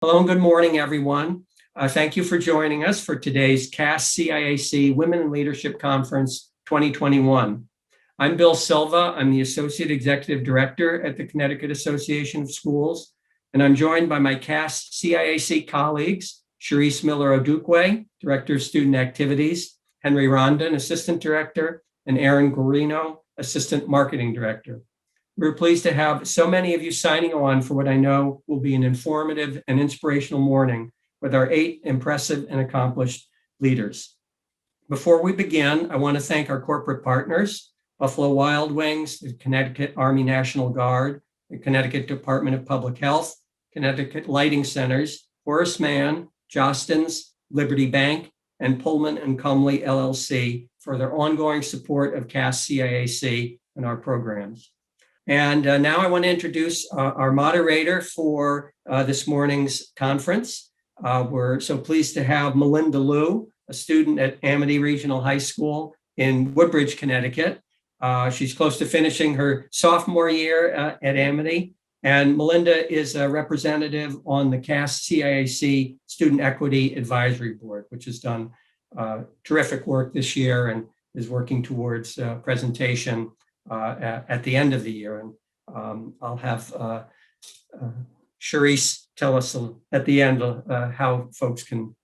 Hello and good morning, everyone. Thank you for joining us for today's CAS-CIAC Women in Leadership Conference 2021. I'm Bill Silva. I'm the Associate Executive Director at the Connecticut Association of Schools, and I'm joined by my CAS-CIAC colleagues, Cherise Miller Odukwe, Director of Student Activities, Henry Rondon, Assistant Director, and Aaron Guarino, Assistant Marketing Director. We're pleased to have so many of you signing on for what I know will be an informative and inspirational morning with our 8 impressive and accomplished leaders. Before we begin, I want to thank our corporate partners, Buffalo Wild Wings, the Connecticut Army National Guard, the Connecticut Department of Public Health, Connecticut Lighting Centers, Horace Mann, Jostens, Liberty Bank, and Pullman and Comley LLC for their ongoing support of CAS-CIAC and our programs. And now I want to introduce our moderator for this morning's conference. We're so pleased to have Melinda Liu, a student at Amity Regional High School in Woodbridge, Connecticut. She's close to finishing her sophomore year at Amity. And Melinda is a representative on the CAS-CIAC Student Equity Advisory Board, which has done terrific work this year and is working towards presentation at the end of the year. And I'll have Cherise tell us at the end how folks can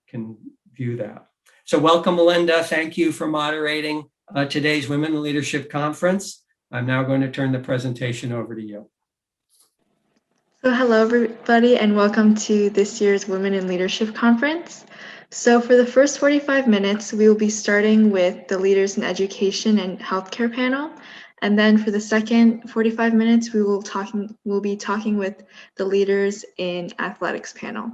view that. So welcome, Melinda. Thank you for moderating today's Women in Leadership Conference. I'm now going to turn the presentation over to you. So hello, everybody, and welcome to this year's Women in Leadership Conference. So for the first 45 minutes, we will be starting with the Leaders in Education and Healthcare panel. And then for the second 45 minutes, we'll be talking with the Leaders in Athletics panel.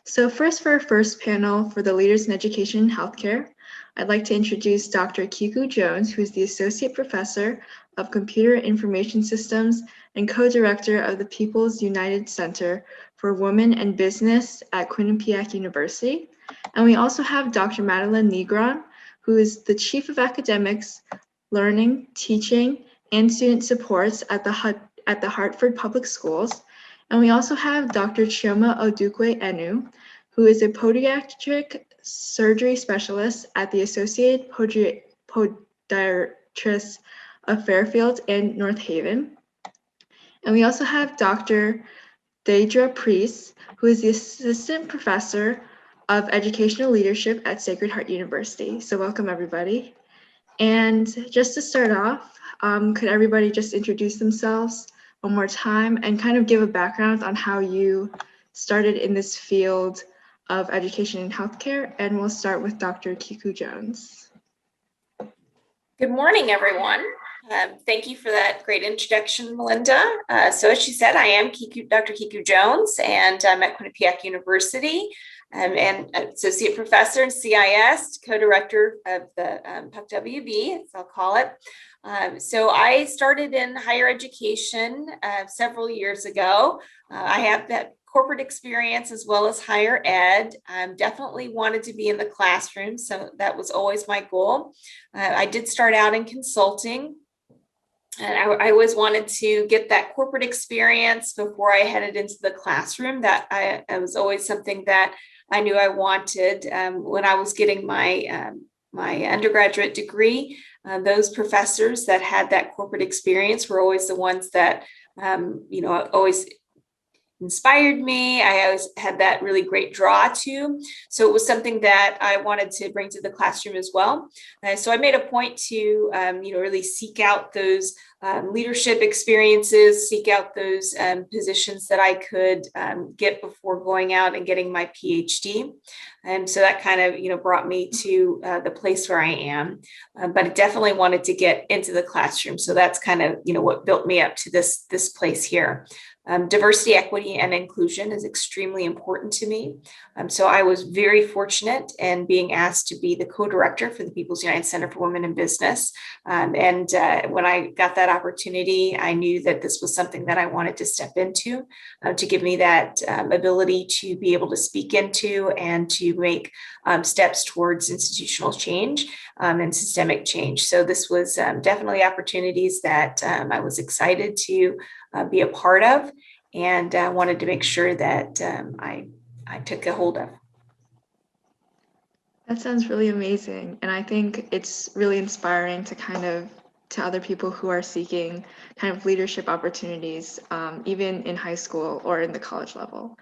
So first, for our first panel for the Leaders in Education and Healthcare, I'd like to introduce Dr. Kiku Jones, who is the Associate Professor of Computer Information Systems and co-director of the People's United Center for Women and Business at Quinnipiac University. And we also have Dr. Madeline Negron, who is the Chief of Academics, Learning, Teaching, and Student Supports at the Hartford Public Schools. And we also have Dr. Chloma Odukwe Enu, who is a podiatric surgery specialist at the Associated Podiatrists of Fairfield and North Haven. And we also have Dr. Deirdra Preis, who is the Assistant Professor of Educational Leadership at Sacred Heart University. So welcome, everybody. And just to start off, could everybody just introduce themselves one more time and kind of give a background on how you started in this field of education and healthcare? And we'll start with Dr. Kiku Jones. Good morning, everyone. Thank you for that great introduction, Melinda. So as she said, I am Dr. Kiku Jones, and I'm at Quinnipiac University. And Associate Professor in CIS, Co-Director of the PUC-WB, as I'll call it. So I started in higher education several years ago. I have that corporate experience as well as higher ed. Definitely wanted to be in the classroom, so that was always my goal. I did start out in consulting, and I always wanted to get that corporate experience before I headed into the classroom. That was always something that I knew I wanted when I was getting my my undergraduate degree. Those professors that had that corporate experience were always the ones that always inspired me. I always had that really great draw to. So it was something that I wanted to bring to the classroom as well. So I made a point to, really seek out those leadership experiences, seek out those positions that I could get before going out and getting my PhD. And so that kind of, brought me to the place where I am. But I definitely wanted to get into the classroom. So that's kind of, what built me up to this place here. Diversity, equity, and inclusion is extremely important to me. So I was very fortunate in being asked to be the co-director for the People's United Center for Women in Business. And when I got that opportunity, I knew that this was something that I wanted to step into, to give me that ability to be able to speak into and to make steps towards institutional change and systemic change. So this was definitely opportunities that I was excited to be a part of, and wanted to make sure that I I took a hold of. That sounds really amazing. And I think it's really inspiring to to other people who are seeking kind of leadership opportunities, even in high school or in the college level.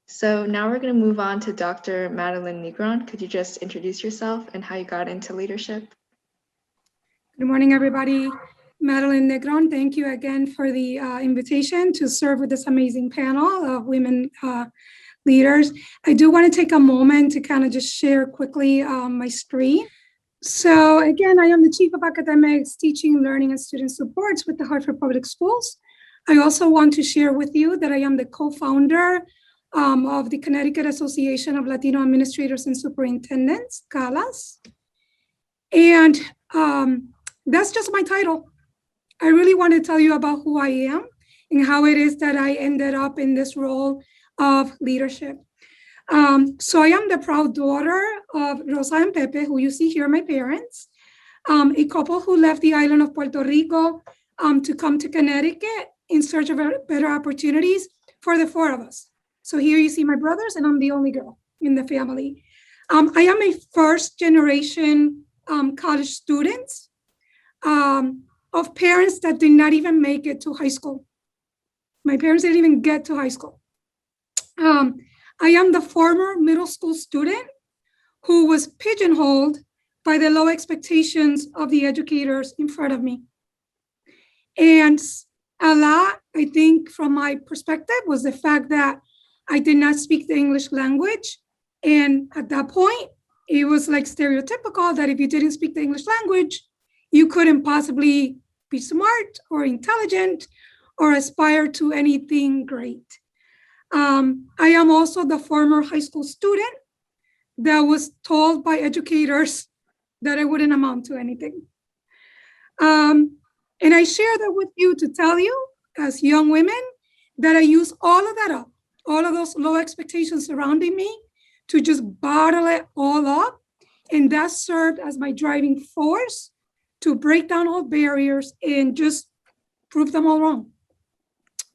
So now we're going to move on to Dr. Madeline Negron. Could you just introduce yourself and how you got into leadership? Good morning, everybody. Madeline Negron, thank you again for the invitation to serve with this amazing panel of women leaders. I do want to take a moment to kind of just share quickly my screen. So again, I am the Chief of Academics, Teaching, Learning, and Student Supports with the Hartford Public Schools. I also want to share with you that I am the co-founder of the Connecticut Association of Latino Administrators and Superintendents, CALAS. And that's just my title. I really want to tell you about who I am and how it is that I ended up in this role of leadership. So I am the proud daughter of Rosa and Pepe, who you see here, my parents, a couple who left the island of Puerto Rico to come to Connecticut in search of better opportunities for the four of us. So here you see my brothers, and I'm the only girl in the family. I am a first generation college student of parents that did not even make it to high school. My parents didn't even get to high school. I am the former middle school student who was pigeonholed by the low expectations of the educators in front of me. And a lot, I think, from my perspective, was the fact that I did not speak the English language. And at that point, it was like stereotypical that if you didn't speak the English language, you couldn't possibly be smart or intelligent or aspire to anything great. I am also the former high school student that was told by educators that I wouldn't amount to anything. And I share that with you to tell you, as young women, that I use all of that up, all of those low expectations surrounding me, to just bottle it all up. And that served as my driving force to break down all barriers and just prove them all wrong.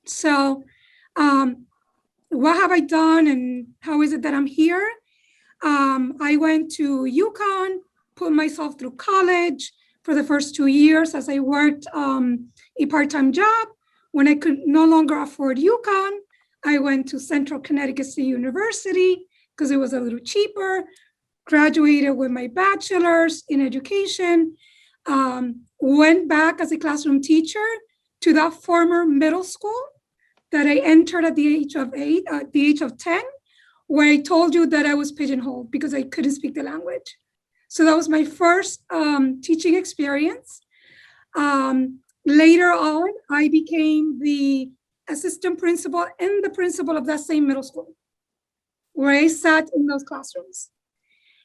So what have I done and how is it that I'm here? I went to UConn, put myself through college for the first 2 years as I worked a part-time job. When I could no longer afford UConn, I went to Central Connecticut State University because it was a little cheaper, graduated with my bachelor's in education, went back as a classroom teacher to that former middle school that I entered at the age of 10, where I told you that I was pigeonholed because I couldn't speak the language. So that was my first teaching experience. Later on, I became the assistant principal and the principal of that same middle school, where I sat in those classrooms.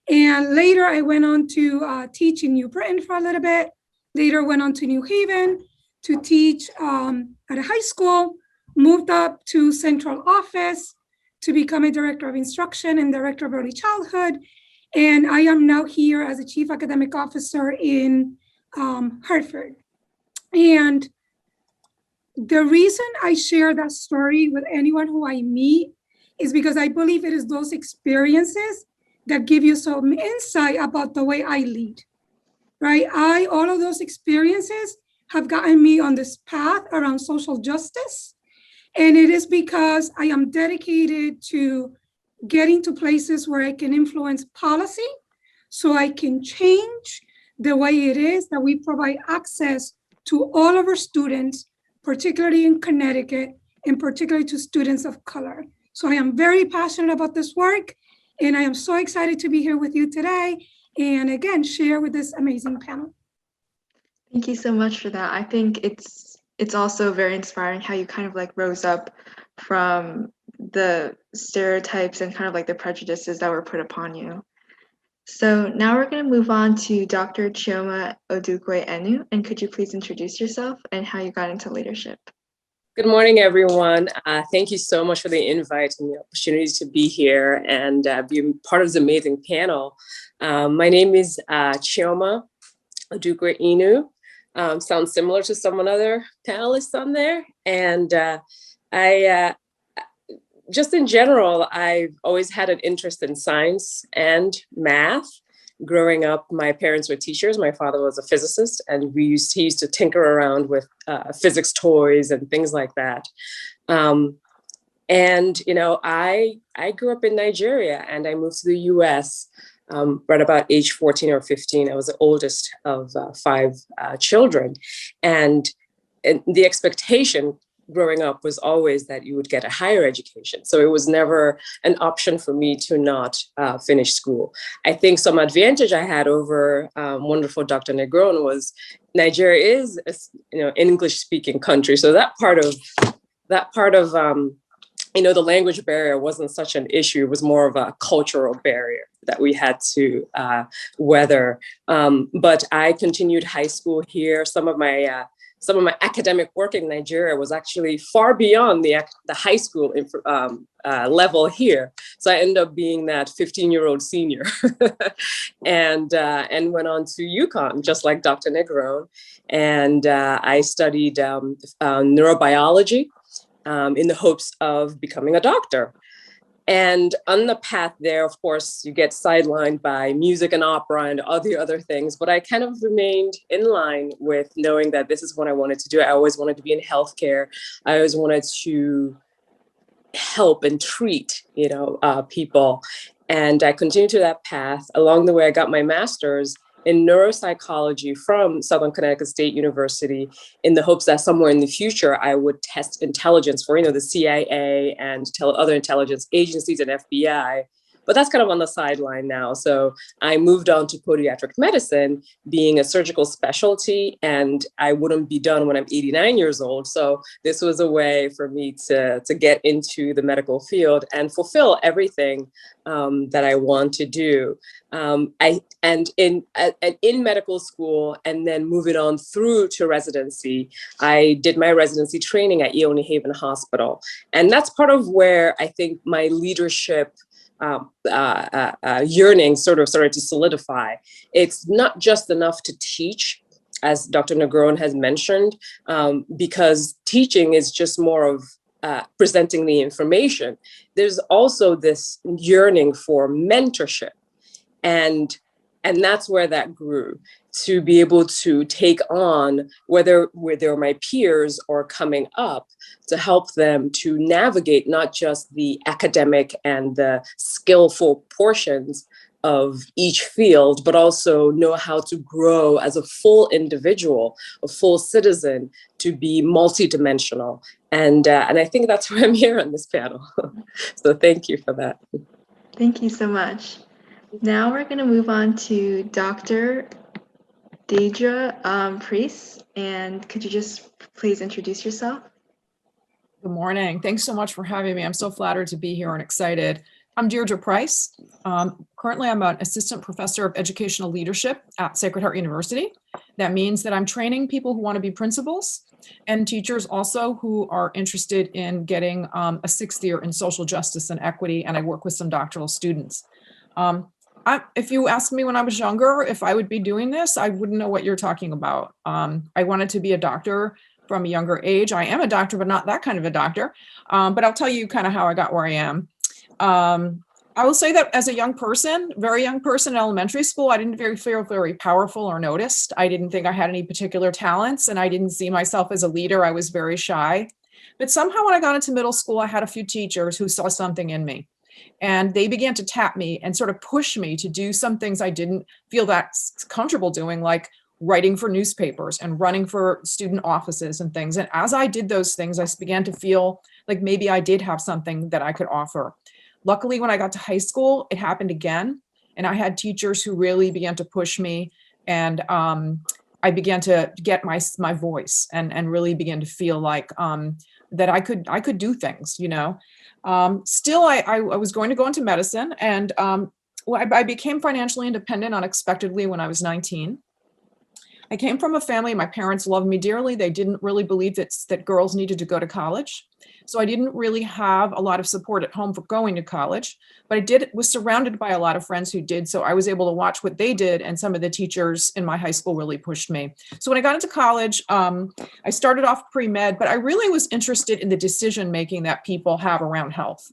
And later I went on to teach in New Britain for a little bit. Later went on to New Haven to teach at a high school, moved up to central office to become a director of instruction and director of early childhood. And I am now here as a chief academic officer in Hartford. And the reason I share that story with anyone who I meet is because I believe it is those experiences that give you some insight about the way I lead, right? All of those experiences have gotten me on this path around social justice. And it is because I am dedicated to getting to places where I can influence policy so I can change the way it is that we provide access to all of our students, particularly in Connecticut, and particularly to students of color. So I am very passionate about this work, and I am so excited to be here with you today, and again, share with this amazing panel. Thank you so much for that. I think it's also very inspiring how you kind of like rose up from the stereotypes and kind of like the prejudices that were put upon you. So now we're going to move on to Dr. Chioma Odukwe Enu, and could you please introduce yourself and how you got into leadership? Good morning, everyone. Thank you so much for the invite and the opportunity to be here and be part of this amazing panel. My name is Chioma Odukwe Enu. Sounds similar to some other panelists on there. And just in general, I've always had an interest in science and math. Growing up, my parents were teachers. My father was a physicist, and he used to tinker around with physics toys and things like that. And, you know, I grew up in Nigeria, and I moved to the US right about age 14 or 15. I was the oldest of 5 children. And the expectation growing up was always that you would get a higher education. So it was never an option for me to not finish school. I think some advantage I had over wonderful Dr. Negron was Nigeria is an English-speaking country. So that part of the language barrier wasn't such an issue. It was more of a cultural barrier that we had to weather. But I continued high school here. Some of my academic work in Nigeria was actually far beyond the high school level here. So I ended up being that 15-year-old senior and went on to UConn, just like Dr. Negron. And I studied neurobiology in the hopes of becoming a doctor. And on the path there, of course, you get sidelined by music and opera and all the other things, but I kind of remained in line with knowing that this is what I wanted to do. I always wanted to be in healthcare. I always wanted to help and treat, people. And I continued to that path. Along the way, I got my master's in neuropsychology from Southern Connecticut State University in the hopes that somewhere in the future, I would test intelligence for, the CIA and other intelligence agencies and FBI. But that's kind of on the sideline now. So I moved on to podiatric medicine, being a surgical specialty, and I wouldn't be done when I'm 89 years old. So this was a way for me to get into the medical field and fulfill everything that I want to do. In medical school, and then moving on through to residency, I did my residency training at Eone Haven Hospital. And that's part of where I think my leadership yearning sort of started to solidify. It's not just enough to teach, as Dr. Negron has mentioned, because teaching is just more of presenting the information. There's also this yearning for mentorship. And that's where that grew, to be able to take on, whether they're my peers or coming up, to help them to navigate not just the academic and the skillful portions of each field, but also know how to grow as a full individual, a full citizen, to be multidimensional. And I think that's why I'm here on this panel. So thank you for that. Thank you so much. Now we're going to move on to Dr. Deirdra Preis, and could you just please introduce yourself? Good morning. Thanks so much for having me. I'm so flattered to be here and excited. I'm Deirdra Preis. Currently, I'm an assistant professor of educational leadership at Sacred Heart University. That means that I'm training people who want to be principals and teachers also who are interested in getting a 6th year in social justice and equity, and I work with some doctoral students. If you asked me when I was younger if I would be doing this, I wouldn't know what you're talking about. I wanted to be a doctor from a younger age. I am a doctor, but not that kind of a doctor. But I'll tell you kind of how I got where I am. I will say that as a young person, very young person in elementary school, I didn't feel very powerful or noticed. I didn't think I had any particular talents, and I didn't see myself as a leader. I was very shy. But somehow when I got into middle school, I had a few teachers who saw something in me. And they began to tap me and sort of push me to do some things I didn't feel that comfortable doing, like writing for newspapers and running for student offices and things. And as I did those things, I began to feel like maybe I did have something that I could offer. Luckily, when I got to high school, it happened again. And I had teachers who really began to push me. And I began to get my voice and really began to feel like that I could do things, Still, I was going to go into medicine, and I became financially independent unexpectedly when I was 19. I came from a family, my parents loved me dearly. They didn't really believe that girls needed to go to college. So I didn't really have a lot of support at home for going to college, but was surrounded by a lot of friends who did. So I was able to watch what they did, and some of the teachers in my high school really pushed me. So when I got into college, I started off pre-med, but I really was interested in the decision-making that people have around health.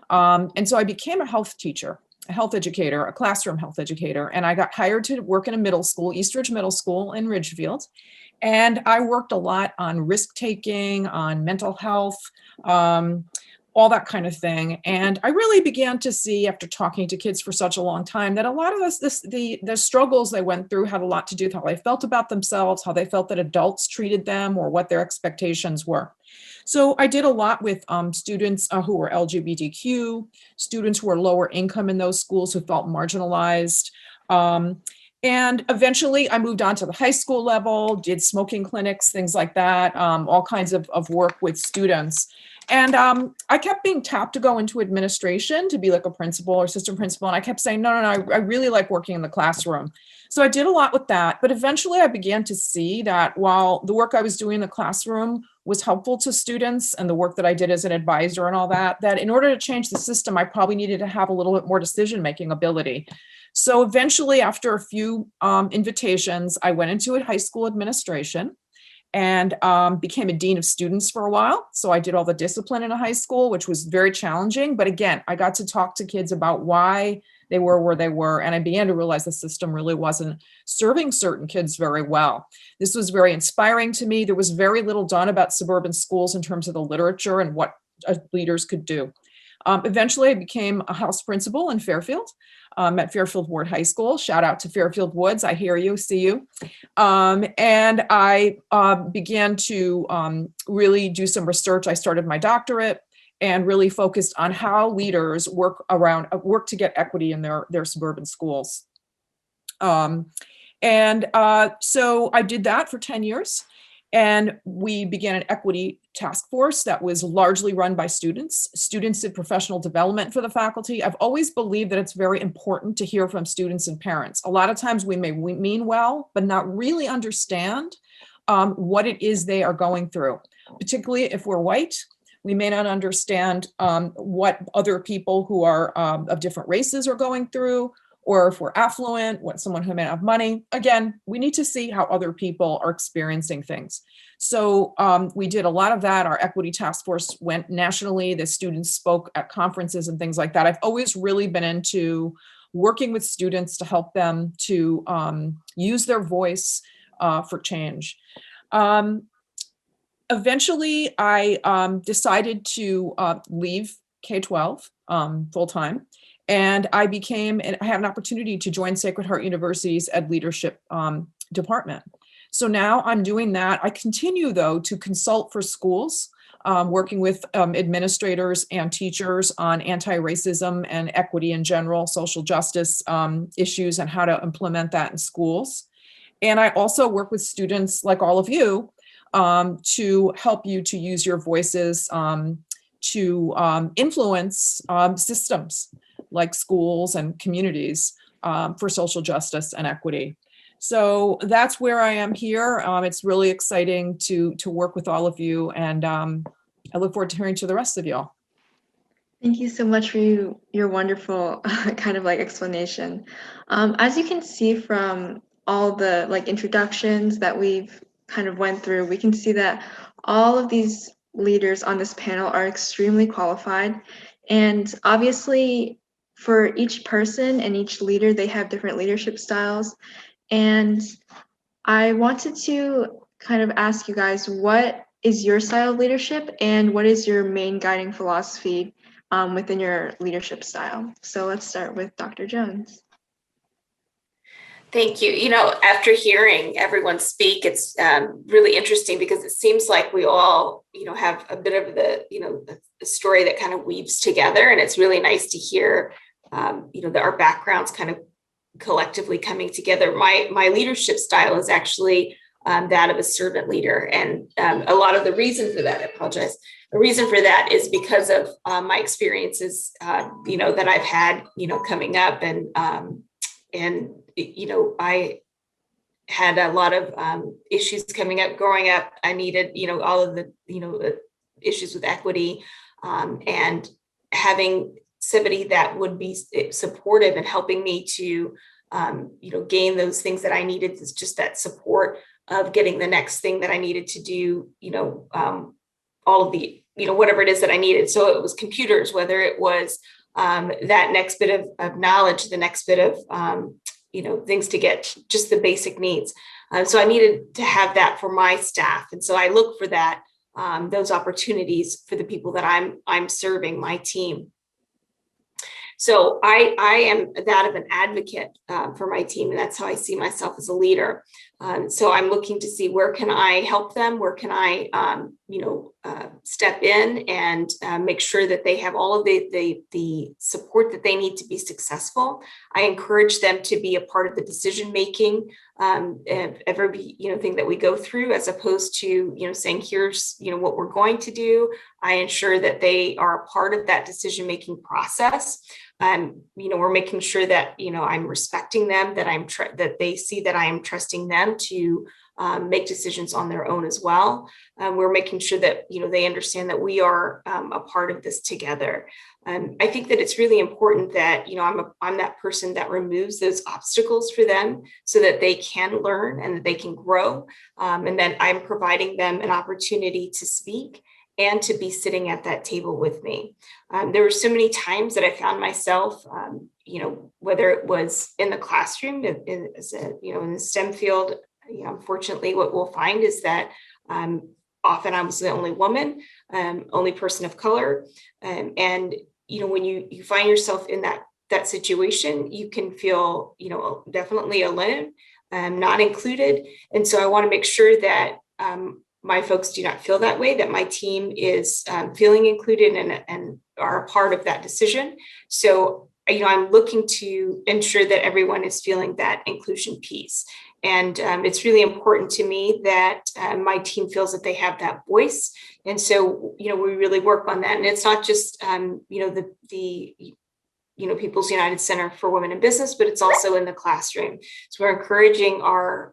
And so I became a health teacher, a health educator, a classroom health educator, and I got hired to work in a middle school, Eastridge Middle School in Ridgefield. And I worked a lot on risk-taking, on mental health, all that kind of thing. And I really began to see, after talking to kids for such a long time, that a lot of us, the struggles they went through had a lot to do with how they felt about themselves, how they felt that adults treated them, or what their expectations were. So I did a lot with students who were LGBTQ, students who were lower income in those schools who felt marginalized. And eventually I moved on to the high school level, did smoking clinics, things like that, all kinds of work with students. And I kept being tapped to go into administration, to be like a principal or assistant principal. And I kept saying, no, I really like working in the classroom. So I did a lot with that. But eventually I began to see that while the work I was doing in the classroom was helpful to students, and the work that I did as an advisor and all that, that in order to change the system, I probably needed to have a little bit more decision-making ability. So eventually, after a few invitations, I went into high school administration and became a dean of students for a while. So I did all the discipline in a high school, which was very challenging. But again, I got to talk to kids about why they were where they were. And I began to realize the system really wasn't serving certain kids very well. This was very inspiring to me. There was very little done about suburban schools in terms of the literature and what leaders could do. Eventually, I became a house principal in Fairfield, at Fairfield Ward High School. Shout out to Fairfield Woods. I hear you, see you. And I began to really do some research. I started my doctorate and really focused on how leaders work to get equity in their suburban schools. So I did that for 10 years. And we began an equity task force that was largely run by students. Students did professional development for the faculty. I've always believed that it's very important to hear from students and parents. A lot of times we may mean well, but not really understand what it is they are going through. Particularly if we're white, we may not understand what other people who are of different races are going through, or if we're affluent, what someone who may not have money. Again, we need to see how other people are experiencing things. So we did a lot of that. Our equity task force went nationally. The students spoke at conferences and things like that. I've always really been into working with students to help them to use their voice for change. Eventually, I decided to leave K-12 full-time. And I had an opportunity to join Sacred Heart University's Ed Leadership department. So now I'm doing that. I continue, though, to consult for schools, working with administrators and teachers on anti-racism and equity in general, social justice issues, and how to implement that in schools. And I also work with students like all of you to help you to use your voices to influence systems like schools and communities for social justice and equity. So that's where I am here. It's really exciting to work with all of you, and I look forward to hearing to the rest of y'all. Thank you so much for your wonderful kind of explanation. As you can see from all the introductions that we've kind of went through, we can see that all of these leaders on this panel are extremely qualified, and obviously for each person and each leader, they have different leadership styles. And I wanted to kind of ask you guys, what is your style of leadership, and what is your main guiding philosophy within your leadership style? So let's start with Dr. Jones. Thank you. After hearing everyone speak, it's really interesting because it seems like we all, have a bit of the story that kind of weaves together. And it's really nice to hear, that our backgrounds kind of collectively coming together. My leadership style is actually that of a servant leader. And a lot of the reason for that, I apologize. The reason for that is because of my experiences, that I've had, coming up, and I had a lot of issues coming up, growing up. I needed, all of the, issues with equity, and having somebody that would be supportive and helping me to, gain those things that I needed, is just that support of getting the next thing that I needed to do, all of the, whatever it is that I needed. So it was computers, whether it was that next bit of knowledge, the next bit of, things to get just the basic needs. So I needed to have that for my staff. And so I look for that, those opportunities for the people that I'm serving, my team. So I am that of an advocate for my team, and that's how I see myself as a leader. So I'm looking to see where can I help them, where can I, step in and make sure that they have all of the support that they need to be successful. I encourage them to be a part of the decision making, every thing that we go through, as opposed to saying here's what we're going to do. I ensure that they are a part of that decision making process. We're making sure that I'm respecting them, that that they see that I am trusting them to make decisions on their own as well. We're making sure that they understand that we are a part of this together. I think that it's really important that I'm that person that removes those obstacles for them so that they can learn and that they can grow, and that I'm providing them an opportunity to speak and to be sitting at that table with me. There were so many times that I found myself, whether it was in the classroom, in the STEM field. Unfortunately, what we'll find is that often I was the only woman, only person of color, and when you find yourself in that situation, you can feel definitely alone, not included. And so I want to make sure that my folks do not feel that way, that my team is feeling included and are a part of that decision. So, I'm looking to ensure that everyone is feeling that inclusion piece. And it's really important to me that my team feels that they have that voice. And so, we really work on that. And it's not just, the People's United Center for Women in Business, but it's also in the classroom. So we're encouraging our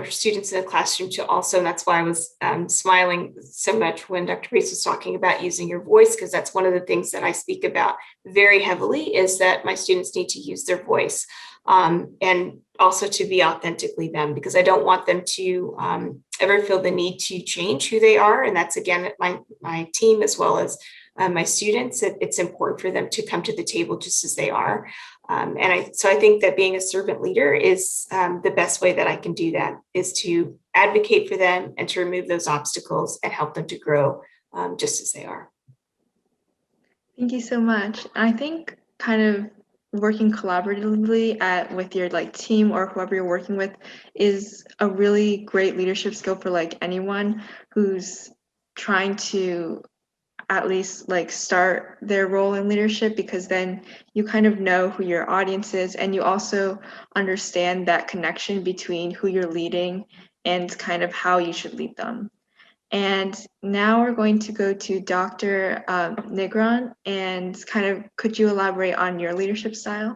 students in the classroom to also, and that's why I was smiling so much when Dr. Preis was talking about using your voice, because that's one of the things that I speak about very heavily, is that my students need to use their voice, and also to be authentically them, because I don't want them to ever feel the need to change who they are. And that's, again, my team as well as my students. It's important for them to come to the table just as they are. So I think that being a servant leader is the best way that I can do that, is to advocate for them and to remove those obstacles and help them to grow just as they are. Thank you so much. I think kind of working collaboratively with your team or whoever you're working with is a really great leadership skill for anyone who's trying to at least start their role in leadership, because then you kind of know who your audience is, and you also understand that connection between who you're leading and kind of how you should lead them. And now we're going to go to Dr. Negron, and kind of, could you elaborate on your leadership style?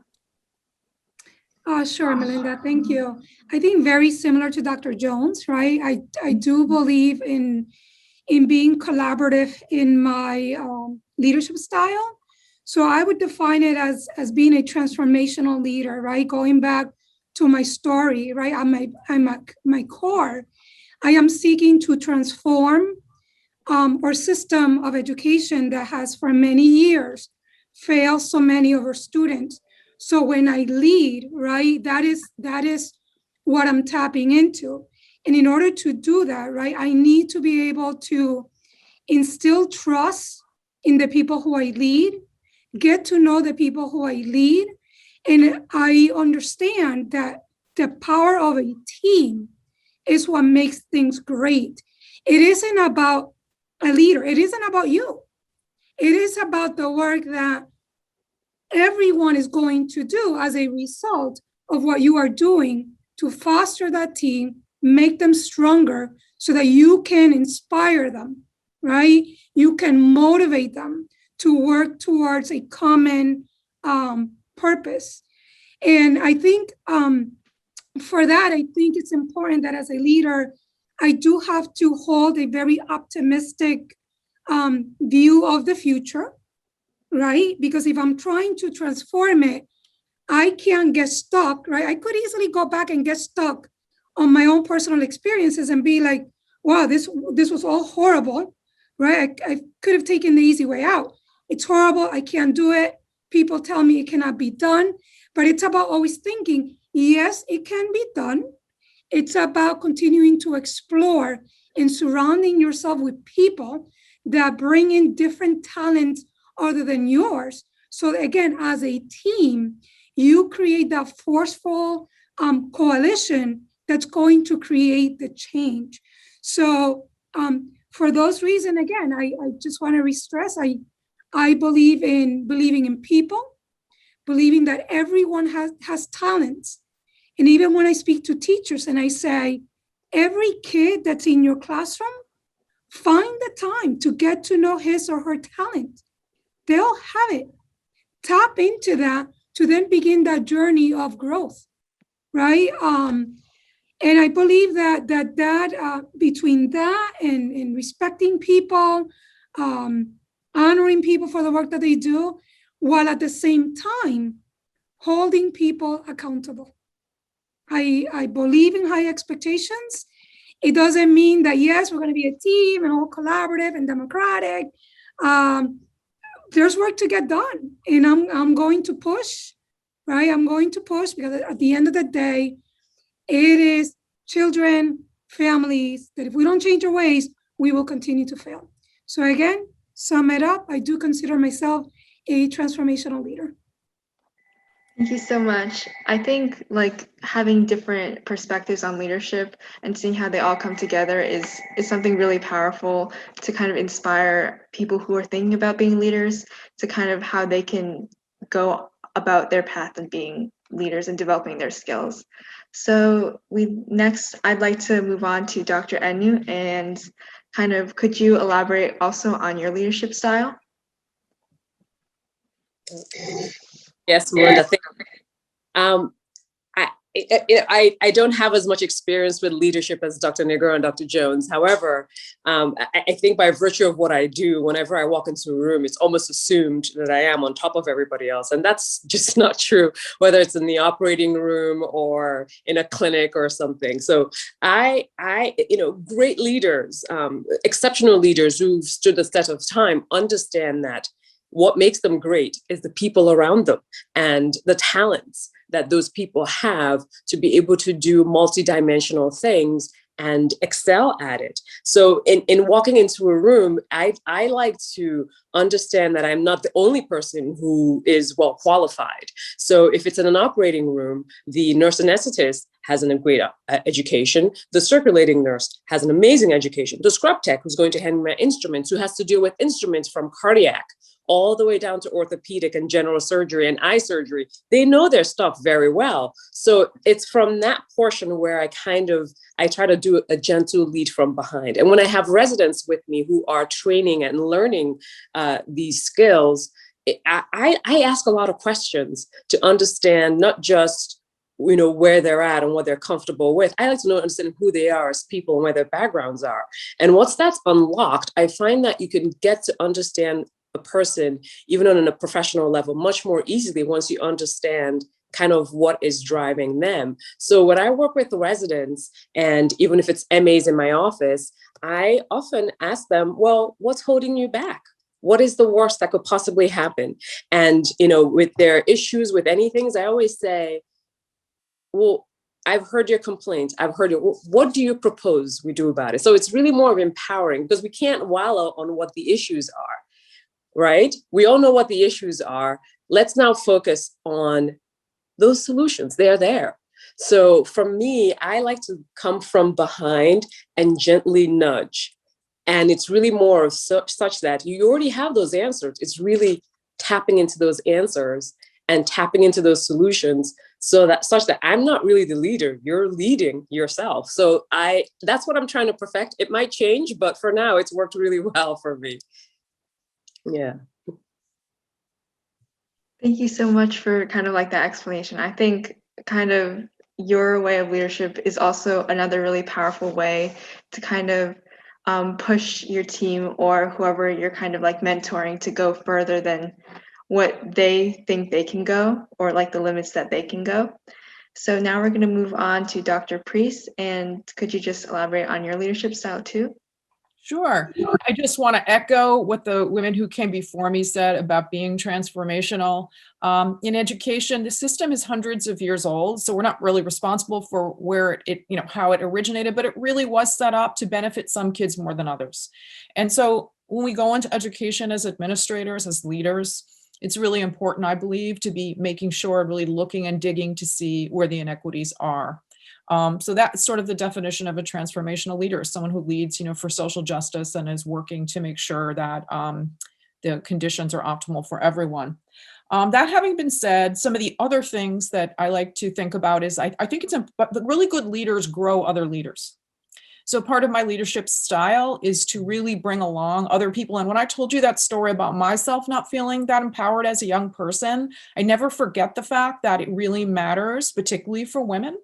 Sure, Melinda, thank you. I think very similar to Dr. Jones, right? I do believe in being collaborative in my leadership style. So I would define it as being a transformational leader, right? Going back to my story, right? I'm at my core, I am seeking to transform our system of education that has for many years failed so many of our students. So when I lead, right, that is what I'm tapping into. And in order to do that, right, I need to be able to instill trust in the people who I lead, get to know the people who I lead, and I understand that the power of a team is what makes things great. It isn't about a leader. It isn't about you. It is about the work that everyone is going to do as a result of what you are doing to foster that team, make them stronger so that you can inspire them, right? You can motivate them to work towards a common purpose. And I think for that, I think it's important that as a leader, I do have to hold a very optimistic view of the future, right? Because if I'm trying to transform it, I can't get stuck, right? I could easily go back and get stuck on my own personal experiences and be like, wow, this was all horrible, right? I could have taken the easy way out. It's horrible, I can't do it. People tell me it cannot be done, but it's about always thinking, yes, it can be done. It's about continuing to explore and surrounding yourself with people that bring in different talents other than yours. So again, as a team, you create that forceful coalition that's going to create the change. So for those reasons, again, I just want to re-stress, I believe in believing in people, believing that everyone has talents. And even when I speak to teachers and I say, every kid that's in your classroom, find the time to get to know his or her talent. They'll have it. Tap into that to then begin that journey of growth, right? And I believe that between that and respecting people, honoring people for the work that they do, while at the same time holding people accountable. I believe in high expectations. It doesn't mean that, yes, we're going to be a team and all collaborative and democratic. There's work to get done, and I'm going to push, right? I'm going to push because at the end of the day, it is children, families, that if we don't change our ways, we will continue to fail. So again, sum it up, I do consider myself a transformational leader. Thank you so much. I think like having different perspectives on leadership and seeing how they all come together is something really powerful to kind of inspire people who are thinking about being leaders to kind of how they can go about their path of being leaders and developing their skills. So next, I'd like to move on to Dr. Enu, and kind of could you elaborate also on your leadership style? Yes, Melinda. I don't have as much experience with leadership as Dr. Negron and Dr. Jones. However, I think by virtue of what I do, whenever I walk into a room, it's almost assumed that I am on top of everybody else. And that's just not true, whether it's in the operating room or in a clinic or something. So great leaders, exceptional leaders who've stood the test of time understand that what makes them great is the people around them and the talents that those people have to be able to do multidimensional things and excel at it. So in walking into a room, I like to understand that I'm not the only person who is well qualified. So if it's in an operating room, the nurse anesthetist has a great education. The circulating nurse has an amazing education. The scrub tech who's going to handle my instruments, who has to deal with instruments from cardiac all the way down to orthopedic and general surgery and eye surgery, they know their stuff very well. So it's from that portion where I try to do a gentle lead from behind. And when I have residents with me who are training and learning these skills, I ask a lot of questions to understand not just where they're at and what they're comfortable with. I like to understand who they are as people and where their backgrounds are. And once that's unlocked, I find that you can get to understand a person, even on a professional level, much more easily once you understand kind of what is driving them. So when I work with the residents, and even if it's MAs in my office, I often ask them, well, what's holding you back? What is the worst that could possibly happen? And, with their issues, with anything, I always say, well, I've heard your complaints. I've heard it. What do you propose we do about it? So it's really more of empowering, because we can't wallow on what the issues are. Right? We all know what the issues are. Let's now focus on those solutions. They're there. So for me, I like to come from behind and gently nudge. And it's really more of such that you already have those answers. It's really tapping into those answers and tapping into those solutions such that I'm not really the leader. You're leading yourself. So that's what I'm trying to perfect. It might change, but for now, it's worked really well for me. Yeah. Thank you so much for kind of like that explanation. I think kind of your way of leadership is also another really powerful way to kind of push your team or whoever you're kind of like mentoring to go further than what they think they can go, or like the limits that they can go. So now we're going to move on to Dr. Preis, and could you just elaborate on your leadership style too? Sure. I just want to echo what the women who came before me said about being transformational. In education, the system is hundreds of years old, so we're not really responsible for where it, how it originated, but it really was set up to benefit some kids more than others. And so when we go into education as administrators, as leaders, it's really important, I believe, to be making sure, really looking and digging to see where the inequities are. So that's sort of the definition of a transformational leader, someone who leads, for social justice and is working to make sure that the conditions are optimal for everyone. That having been said, some of the other things that I like to think about is I think it's really good leaders grow other leaders. So part of my leadership style is to really bring along other people. And when I told you that story about myself not feeling that empowered as a young person, I never forget the fact that it really matters, particularly for women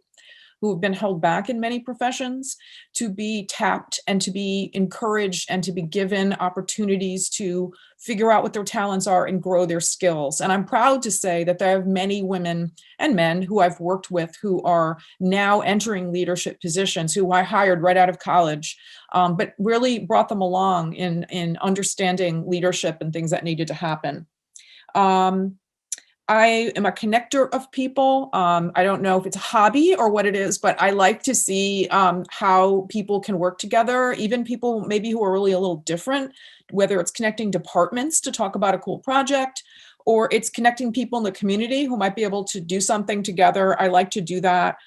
who have been held back in many professions, to be tapped and to be encouraged and to be given opportunities to figure out what their talents are and grow their skills. And I'm proud to say that there are many women and men who I've worked with who are now entering leadership positions, who I hired right out of college, but really brought them along in understanding leadership and things that needed to happen. I am a connector of people. I don't know if it's a hobby or what it is, but I like to see how people can work together, even people maybe who are really a little different, whether it's connecting departments to talk about a cool project, or it's connecting people in the community who might be able to do something together. I like to do that.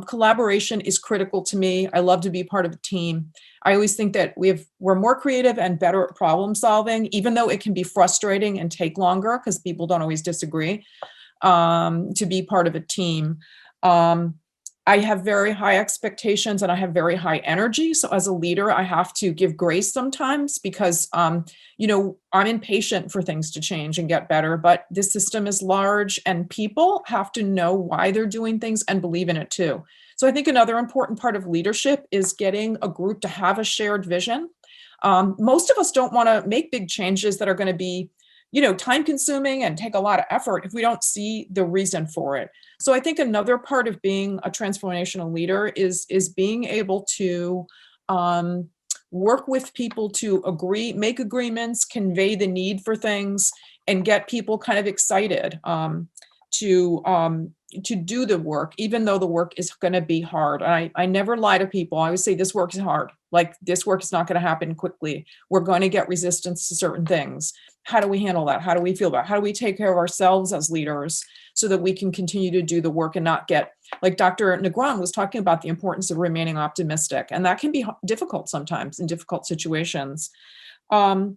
Collaboration is critical to me. I love to be part of a team. I always think that we're more creative and better at problem solving, even though it can be frustrating and take longer because people don't always disagree, to be part of a team. I have very high expectations and I have very high energy. So as a leader, I have to give grace sometimes because, I'm impatient for things to change and get better, but this system is large and people have to know why they're doing things and believe in it too. So I think another important part of leadership is getting a group to have a shared vision. Most of us don't want to make big changes that are going to be, time consuming and take a lot of effort if we don't see the reason for it. So I think another part of being a transformational leader is being able to work with people to agree, make agreements, convey the need for things, and get people kind of excited to do the work, even though the work is going to be hard. I never lie to people. I always say this work is hard. Like this work is not going to happen quickly. We're going to get resistance to certain things. How do we handle that? How do we feel about it? How do we take care of ourselves as leaders so that we can continue to do the work and not get, like Dr. Negron was talking about, the importance of remaining optimistic. And that can be difficult sometimes in difficult situations. I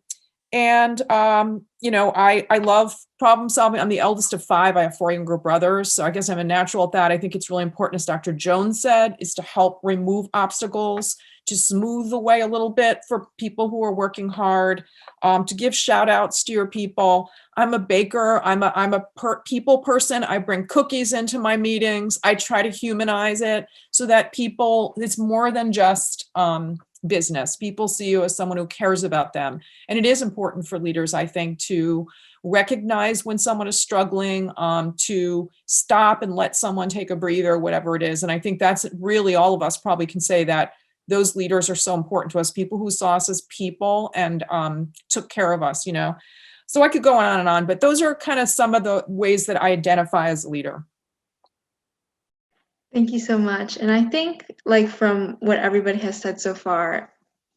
love problem solving. I'm the eldest of 5. I have 4 younger brothers. So I guess I'm a natural at that. I think it's really important, as Dr. Jones said, is to help remove obstacles, to smooth the way a little bit for people who are working hard, to give shout outs to your people. I'm a baker. I'm a people person. I bring cookies into my meetings. I try to humanize it so that people, it's more than just, business. People see you as someone who cares about them. And it is important for leaders, I think, to recognize when someone is struggling, to stop and let someone take a breather, whatever it is. And I think that's really, all of us probably can say that those leaders are so important to us, people who saw us as people and took care of us, So I could go on and on, but those are kind of some of the ways that I identify as a leader. Thank you so much. And I think, like, from what everybody has said so far,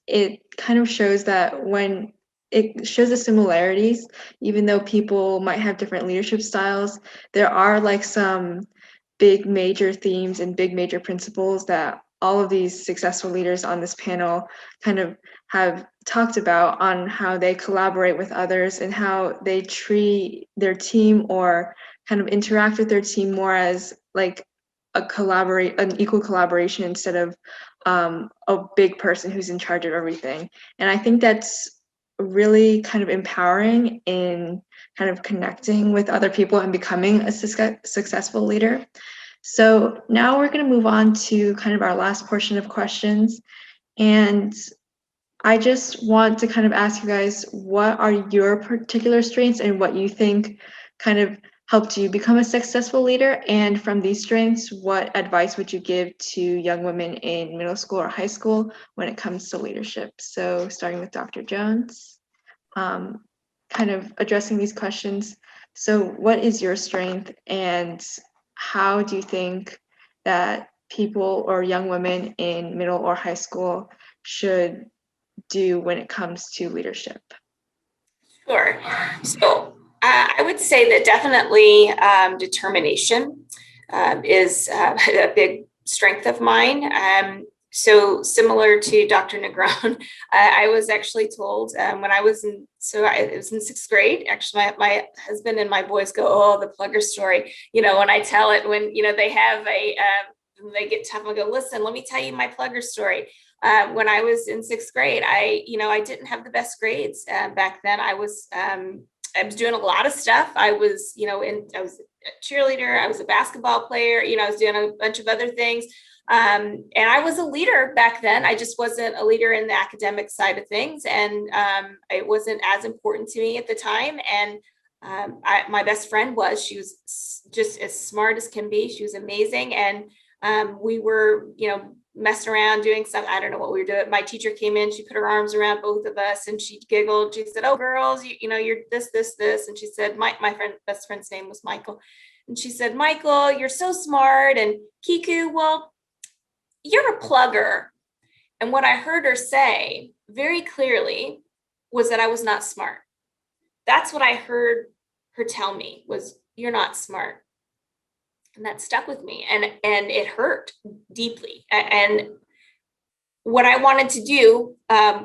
it kind of shows that when it shows the similarities, even though people might have different leadership styles, there are like some big major themes and big major principles that all of these successful leaders on this panel kind of have talked about on how they collaborate with others and how they treat their team or kind of interact with their team more as like an equal collaboration instead of a big person who's in charge of everything. And I think that's really kind of empowering in kind of connecting with other people and becoming a successful leader. So now we're going to move on to kind of our last portion of questions. And I just want to kind of ask you guys, what are your particular strengths and what you think kind of helped you become a successful leader? And from these strengths, what advice would you give to young women in middle school or high school when it comes to leadership? So starting with Dr. Jones, kind of addressing these questions. So what is your strength and how do you think that people or young women in middle or high school should do when it comes to leadership? Sure. So I would say that definitely determination is a big strength of mine. So similar to Dr. Negron, I was actually told when I was in, it was in 6th grade. Actually, my husband and my boys go, oh, the plugger story. You know, when I tell it, when, you know, they have they get tough, I go, listen, let me tell you my plugger story. When I was in 6th grade, I didn't have the best grades back then. I was doing a lot of stuff. I was, I was a cheerleader. I was a basketball player. I was doing a bunch of other things. And I was a leader back then. I just wasn't a leader in the academic side of things. And it wasn't as important to me at the time. And my best friend she was just as smart as can be. She was amazing. And we were, messing around doing something. I don't know what we were doing. My teacher came in, she put her arms around both of us and she giggled. She said, oh, girls, you're this. And she said, my best friend's name was Michael. And she said, Michael, you're so smart. And Kiku, well, you're a plugger. And what I heard her say very clearly was that I was not smart. That's what I heard her tell me was, you're not smart. And that stuck with me and it hurt deeply. And what I wanted to do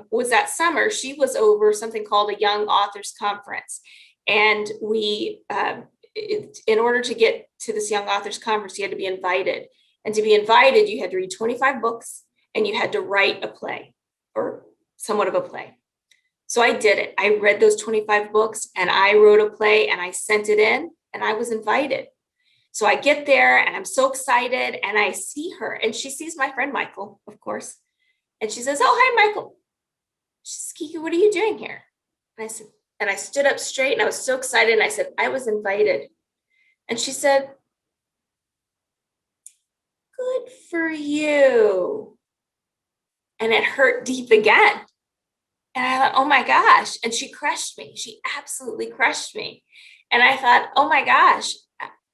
was that summer, she was over something called a Young Authors Conference. And we, in order to get to this Young Authors Conference, you had to be invited. And to be invited, you had to read 25 books and you had to write a play or somewhat of a play. So I did it. I read those 25 books and I wrote a play and I sent it in and I was invited. So I get there and I'm so excited and I see her and she sees my friend Michael, of course. And she says, oh, hi, Michael. She says, Kiku, what are you doing here? And I said, and I stood up straight and I was so excited. And I said, I was invited. And she said, good for you. And it hurt deep again. And I thought, oh my gosh. And she crushed me. She absolutely crushed me. And I thought, oh my gosh,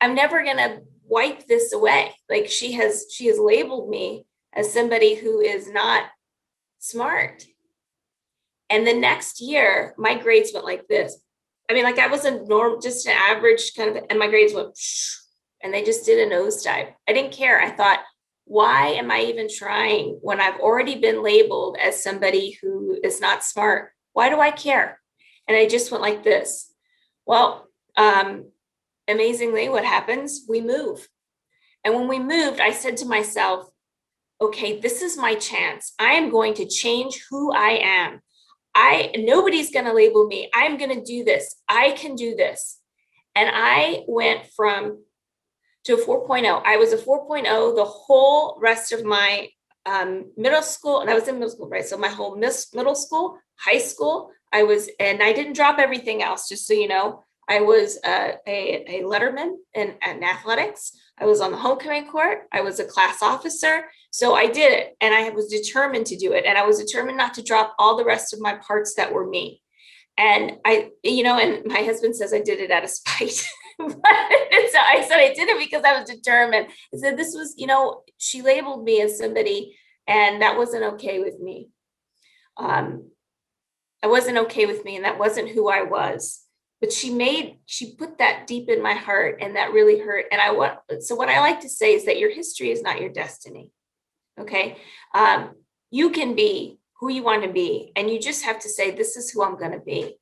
I'm never going to wipe this away. Like she has labeled me as somebody who is not smart. And the next year, my grades went like this. I mean, like I was just an average kind of, and my grades went, and they just did a nosedive. I didn't care. I thought, why am I even trying when I've already been labeled as somebody who is not smart? Why do I care? And I just went like this. Well, amazingly, what happens? We move. And when we moved, I said to myself, okay, this is my chance. I am going to change who I am. Nobody's going to label me. I'm going to do this. I can do this. And I went to a 4.0. I was a 4.0 the whole rest of my middle school. And I was in middle school, right? So my whole middle school, high school, and I didn't drop everything else, just so you know. I was a letterman in athletics. I was on the homecoming court. I was a class officer. So I did it and I was determined to do it. And I was determined not to drop all the rest of my parts that were me. And and my husband says I did it out of spite. So I said I did it because I was determined. I said this was, she labeled me as somebody and that wasn't okay with me. It wasn't okay with me and that wasn't who I was. But she put that deep in my heart and that really hurt. And so what I like to say is that your history is not your destiny. Okay. You can be who you want to be. And you just have to say, this is who I'm going to be.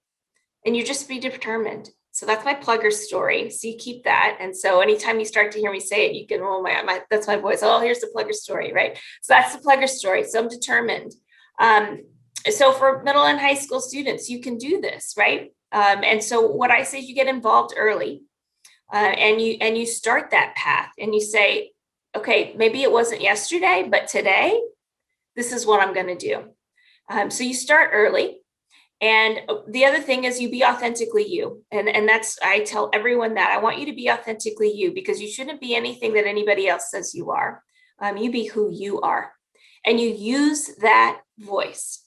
And you just be determined. So that's my plugger story. So you keep that. And so anytime you start to hear me say it, you can roll that's my voice. Oh, here's the plugger story, right? So that's the plugger story. So I'm determined. So for middle and high school students, you can do this, right? And so what I say is you get involved early and you start that path and you say, okay, maybe it wasn't yesterday, but today, this is what I'm going to do. So you start early. And the other thing is you be authentically you. And that's, I tell everyone that I want you to be authentically you, because you shouldn't be anything that anybody else says you are. You be who you are. And you use that voice.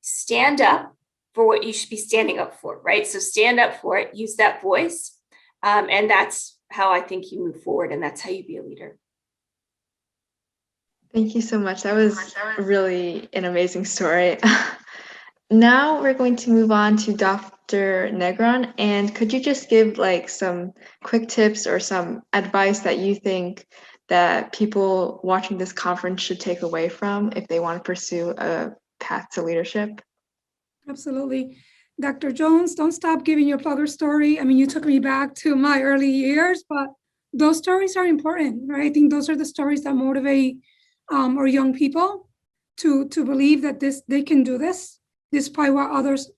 Stand up for what you should be standing up for, right? So stand up for it, use that voice. And that's how I think you move forward. And that's how you be a leader. Thank you so much. That was really an amazing story. Now we're going to move on to Dr. Negron. And could you just give like some quick tips or some advice that you think that people watching this conference should take away from if they want to pursue a path to leadership? Absolutely. Dr. Jones, don't stop giving your plugger story. I mean, you took me back to my early years, but those stories are important, right? I think those are the stories that motivate our young people to believe that they can do this, despite what others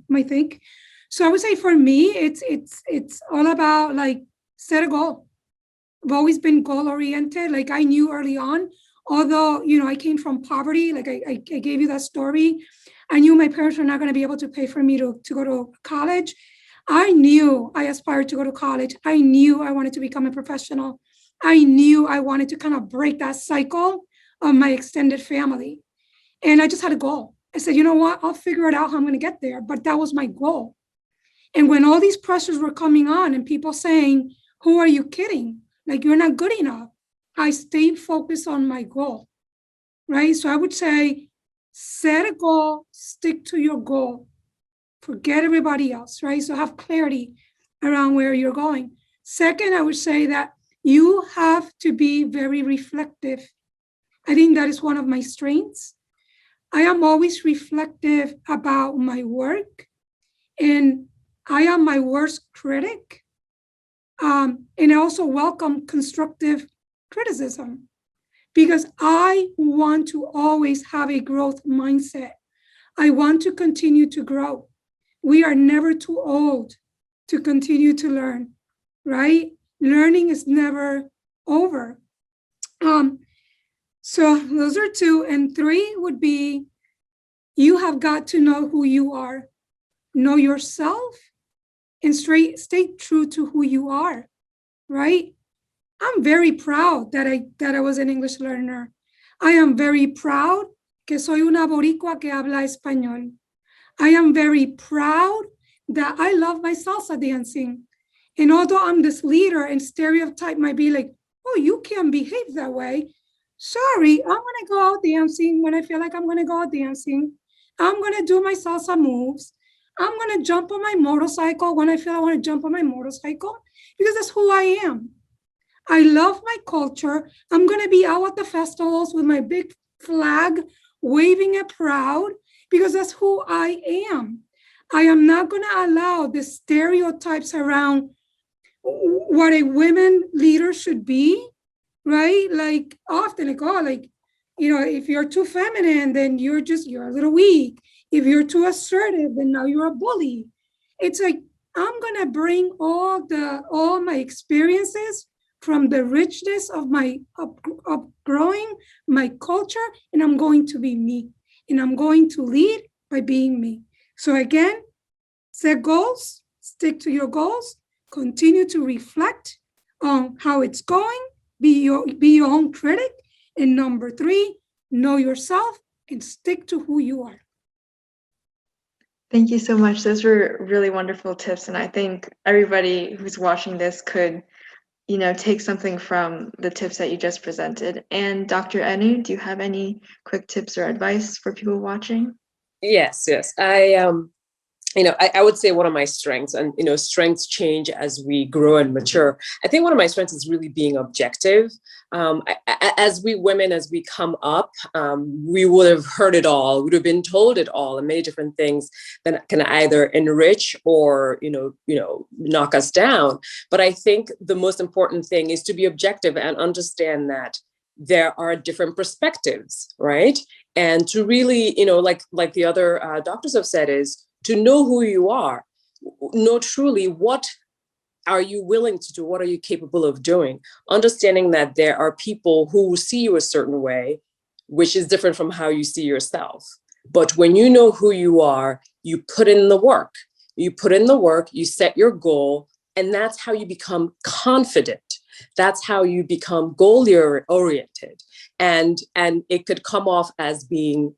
might think. So I would say for me, it's all about like set a goal. I've always been goal oriented. Like I knew early on, although I came from poverty, like I gave you that story. I knew my parents were not going to be able to pay for me to go to college. I knew I aspired to go to college. I knew I wanted to become a professional. I knew I wanted to kind of break that cycle of my extended family. And I just had a goal. I said, you know what? I'll figure it out how I'm going to get there. But that was my goal. And when all these pressures were coming on and people saying, who are you kidding? Like, you're not good enough. I stayed focused on my goal, right? So I would say, set a goal, stick to your goal. Forget everybody else, right? So have clarity around where you're going. Second, I would say that you have to be very reflective. I think that is one of my strengths. I am always reflective about my work, and I am my worst critic. And I also welcome constructive criticism because I want to always have a growth mindset. I want to continue to grow. We are never too old to continue to learn, right? Learning is never over. So those are two. And three would be, you have got to know who you are, know yourself, and stay true to who you are, right? I'm very proud that I was an English learner. I am very proud que soy una boricua que habla español. I am very proud that I love my salsa dancing. And although I'm this leader and stereotype might be like, oh, you can't behave that way. Sorry, I'm going to go out dancing when I feel like I'm going to go out dancing. I'm going to do my salsa moves. I'm going to jump on my motorcycle when I feel I want to jump on my motorcycle, because that's who I am. I love my culture. I'm going to be out at the festivals with my big flag, waving it proud, because that's who I am. I am not going to allow the stereotypes around what a women leader should be, right? Like often, like, oh, like, if you're too feminine, then you're a little weak. If you're too assertive, then now you're a bully. It's like, I'm going to bring all my experiences from the richness of my upgrowing, my culture, and I'm going to be me. And I'm going to lead by being me. So again, set goals, stick to your goals, continue to reflect on how it's going, be your own critic. And number three, know yourself and stick to who you are. Thank you so much. Those were really wonderful tips. And I think everybody who's watching this could, take something from the tips that you just presented. And Dr. Enu, do you have any quick tips or advice for people watching? Yes. I would say one of my strengths, and, strengths change as we grow and mature. I think one of my strengths is really being objective. As we women, as we come up, we would have heard it all, would have been told it all, and many different things that can either enrich or, knock us down. But I think the most important thing is to be objective and understand that there are different perspectives, right? And to really, like the other doctors have said, is to know who you are, know truly what are you willing to do, what are you capable of doing, understanding that there are people who see you a certain way, which is different from how you see yourself. But when you know who you are, you put in the work. You put in the work, you set your goal, and that's how you become confident. That's how you become goal-oriented. And it could come off as being,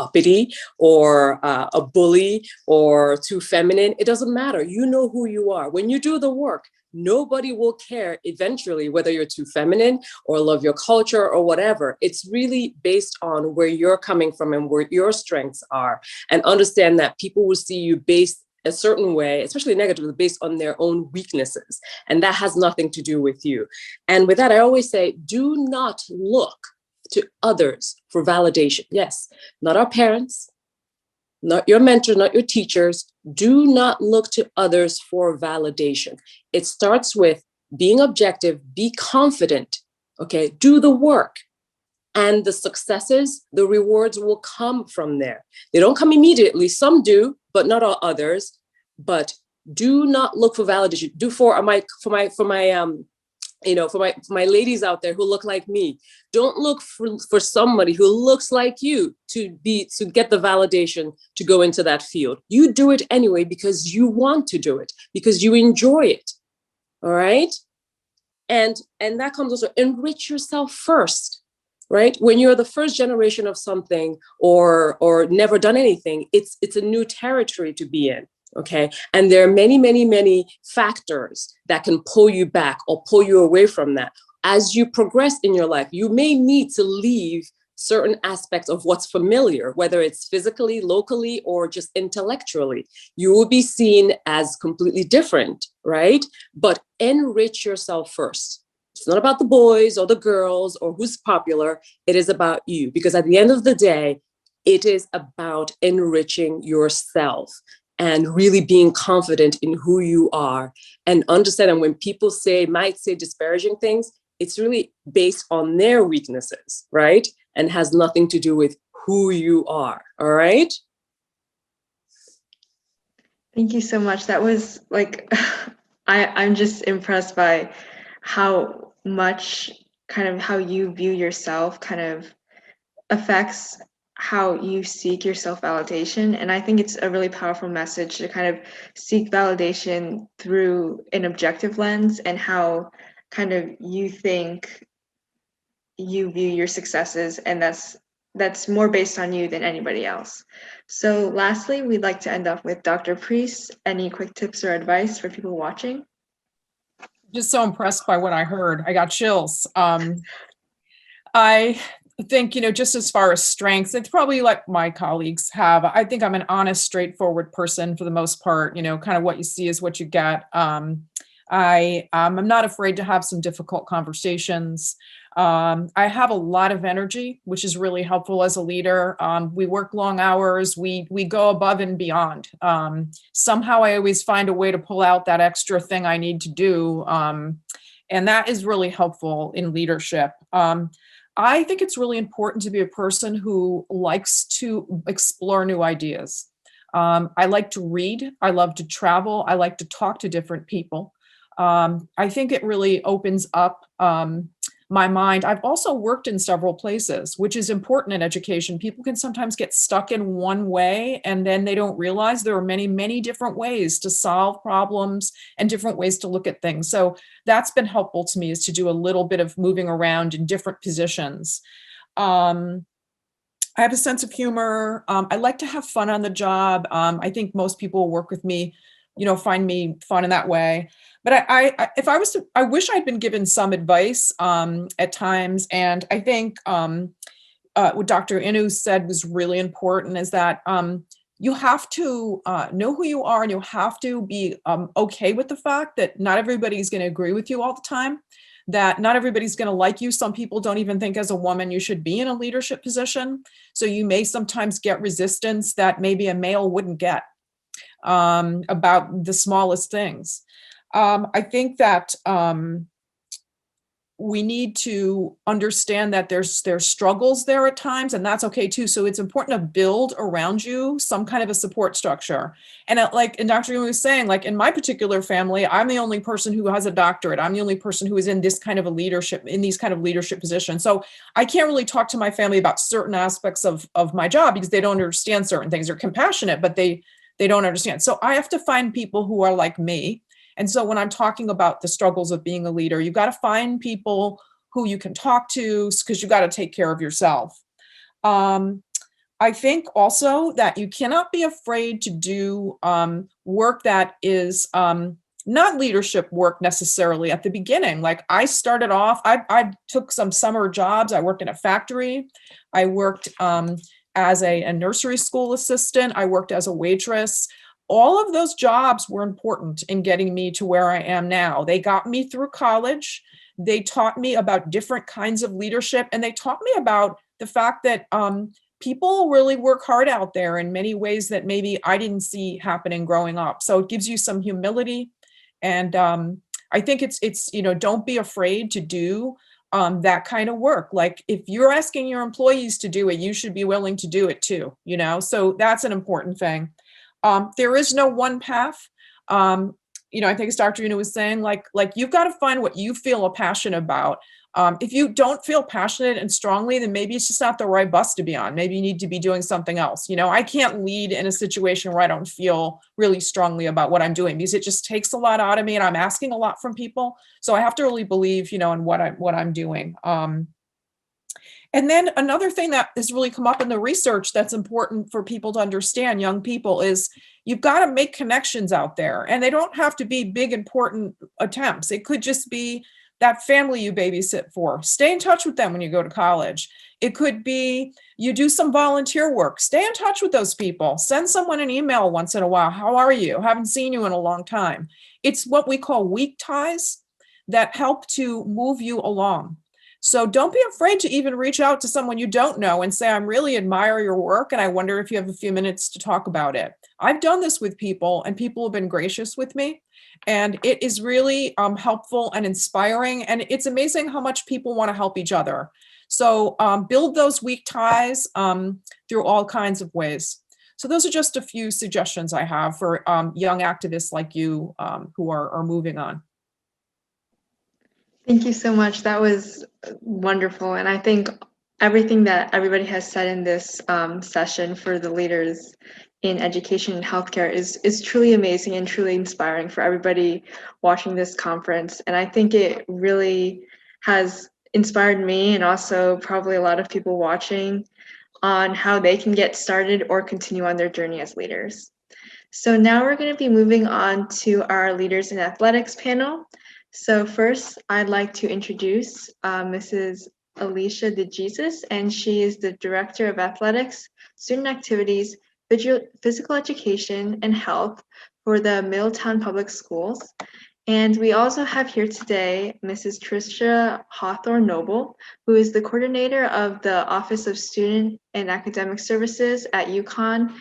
uppity or a bully or too feminine. It doesn't matter. You know who you are. When you do the work, nobody will care eventually whether you're too feminine or love your culture or whatever. It's really based on where you're coming from and where your strengths are. And understand that people will see you based a certain way, especially negatively, based on their own weaknesses. And that has nothing to do with you. And with that, I always say, do not look to others for validation. Yes, not our parents, not your mentors, not your teachers. Do not look to others for validation. It starts with being objective, be confident, okay? Do the work. And the successes, the rewards will come from there. They don't come immediately. Some do, but not all others. But do not look for validation. Do for my ladies out there who look like me. Don't look for somebody who looks like you to get the validation to go into that field. You do it anyway because you want to do it, because you enjoy it. All right. And that comes also, enrich yourself first. Right? When you're the first generation of something or never done anything, it's a new territory to be in. Okay. And there are many, many, many factors that can pull you back or pull you away from that. As you progress in your life, you may need to leave certain aspects of what's familiar, whether it's physically, locally, or just intellectually. You will be seen as completely different, right? But enrich yourself first. It's not about the boys or the girls or who's popular. It is about you, because at the end of the day, it is about enriching yourself and really being confident in who you are, and understanding when people might say disparaging things, it's really based on their weaknesses, right? And has nothing to do with who you are. All right. Thank you so much. That was like, I'm just impressed by how much kind of how you view yourself kind of affects how you seek your self-validation. And I think it's a really powerful message to kind of seek validation through an objective lens and how kind of you think you view your successes, and that's more based on you than anybody else. So lastly, we'd like to end off with Dr. Preis. Any quick tips or advice for people watching? Just so impressed by what I heard. I got chills. I think, just as far as strengths, it's probably like my colleagues have. I think I'm an honest, straightforward person for the most part. Kind of what you see is what you get. I'm not afraid to have some difficult conversations. I have a lot of energy, which is really helpful as a leader. We work long hours. We go above and beyond. Somehow I always find a way to pull out that extra thing I need to do. And that is really helpful in leadership. I think it's really important to be a person who likes to explore new ideas. I like to read. I love to travel. I like to talk to different people. I think it really opens up my mind. I've also worked in several places, which is important in education. People can sometimes get stuck in one way, and then they don't realize there are many, many different ways to solve problems and different ways to look at things. So that's been helpful to me, is to do a little bit of moving around in different positions. I have a sense of humor. I like to have fun on the job. I think most people who work with me, find me fun in that way. But I wish I'd been given some advice at times. And I think what Dr. Inu said was really important, is that you have to know who you are, and you have to be okay with the fact that not everybody's going to agree with you all the time, that not everybody's going to like you. Some people don't even think as a woman you should be in a leadership position. So you may sometimes get resistance that maybe a male wouldn't get about the smallest things. I think that we need to understand that there's struggles there at times, and that's okay too. So it's important to build around you some kind of a support structure. And Dr. Yu was saying, like in my particular family, I'm the only person who has a doctorate. I'm the only person who is in this kind of a leadership, in these kind of leadership positions. So I can't really talk to my family about certain aspects of my job because they don't understand certain things. They're compassionate, but they don't understand. So I have to find people who are like me. And so when I'm talking about the struggles of being a leader, you got to find people who you can talk to because you got to take care of yourself. I think also that you cannot be afraid to do work that is not leadership work necessarily at the beginning. Like I started off, I took some summer jobs. I worked in a factory. I worked as a nursery school assistant. I worked as a waitress. All of those jobs were important in getting me to where I am now. They got me through college. They taught me about different kinds of leadership, and they taught me about the fact that people really work hard out there in many ways that maybe I didn't see happening growing up. So it gives you some humility, and I think it's don't be afraid to do that kind of work. Like if you're asking your employees to do it, you should be willing to do it too. So that's an important thing. There is no one path. I think as Dr. Una was saying, like you've got to find what you feel passionate about. If you don't feel passionate and strongly, then maybe it's just not the right bus to be on. Maybe you need to be doing something else. I can't lead in a situation where I don't feel really strongly about what I'm doing because it just takes a lot out of me and I'm asking a lot from people. So I have to really believe, in what I'm doing. And then another thing that has really come up in the research that's important for people to understand, young people, is you've got to make connections out there. And they don't have to be big, important attempts. It could just be that family you babysit for. Stay in touch with them when you go to college. It could be you do some volunteer work. Stay in touch with those people. Send someone an email once in a while. How are you? Haven't seen you in a long time. It's what we call weak ties that help to move you along. So don't be afraid to even reach out to someone you don't know and say, I really admire your work and I wonder if you have a few minutes to talk about it. I've done this with people and people have been gracious with me. And it is really helpful and inspiring. And it's amazing how much people want to help each other. So build those weak ties through all kinds of ways. So those are just a few suggestions I have for young activists like you who are moving on. Thank you so much. That was wonderful. And I think everything that everybody has said in this session for the leaders in education and healthcare is truly amazing and truly inspiring for everybody watching this conference. And I think it really has inspired me and also probably a lot of people watching on how they can get started or continue on their journey as leaders. So now we're going to be moving on to our Leaders in Athletics panel. So first, I'd like to introduce Mrs. Elisha DeJesus, and she is the Director of Athletics, Student Activities, Physical Education, and Health for the Middletown Public Schools. And we also have here today Mrs. Trisha Hawthorne-Noble, who is the Coordinator of the Office of Student and Academic Services at UConn.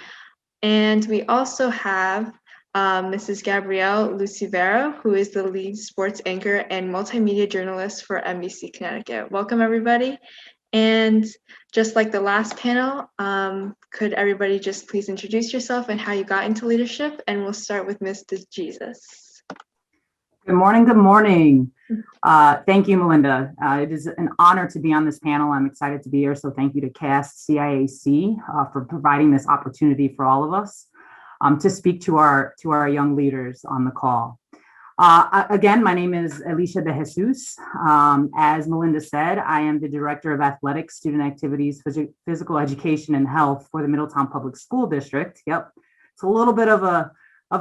And we also have Mrs. Gabrielle Lucivero, who is the lead sports anchor and multimedia journalist for NBC Connecticut. Welcome, everybody. And just like the last panel, could everybody just please introduce yourself and how you got into leadership? And we'll start with Ms. DeJesus. Good morning. Good morning. Thank you, Melinda. It is an honor to be on this panel. I'm excited to be here. So thank you to CAS-CIAC for providing this opportunity for all of us to speak to our young leaders on the call. Again, my name is Elisha DeJesus. As Melinda said, I am the Director of Athletics, Student Activities, Physical Education, and Health for the Middletown Public School District. Yep, it's a little bit of a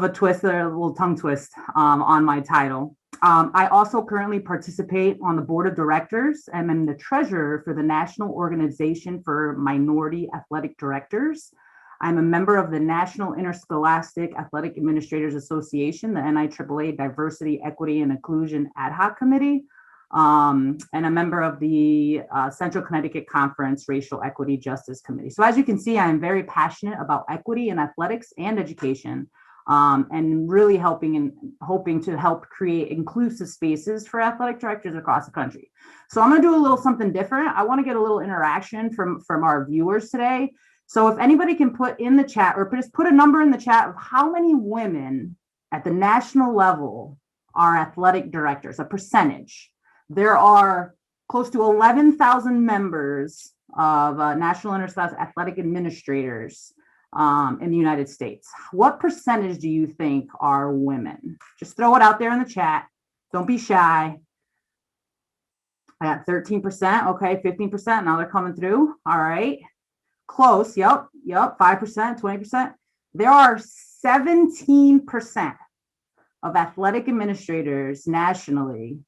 twist, a little tongue twist on my title. I also currently participate on the Board of Directors and I'm the Treasurer for the National Organization for Minority Athletic Directors. I'm a member of the National Interscholastic Athletic Administrators Association, the NIAAA Diversity, Equity, and Inclusion Ad Hoc Committee, and a member of the Central Connecticut Conference Racial Equity Justice Committee. So as you can see, I am very passionate about equity in athletics and education. and really helping and hoping to help create inclusive spaces for athletic directors across the country. So I'm going to do a little something different. I want to get a little interaction from our viewers today. So if anybody can put in the chat or just put a number in the chat of how many women at the national level are athletic directors, a percentage. There are close to 11,000 members of National Interclass Athletic Administrators in the United States. What percentage do you think are women? Just throw it out there in the chat. Don't be shy. I got 13%. Okay, 15%. Now they're coming through. All right. Close. Yep. 5%, 20%. There are 17% of athletic administrators nationally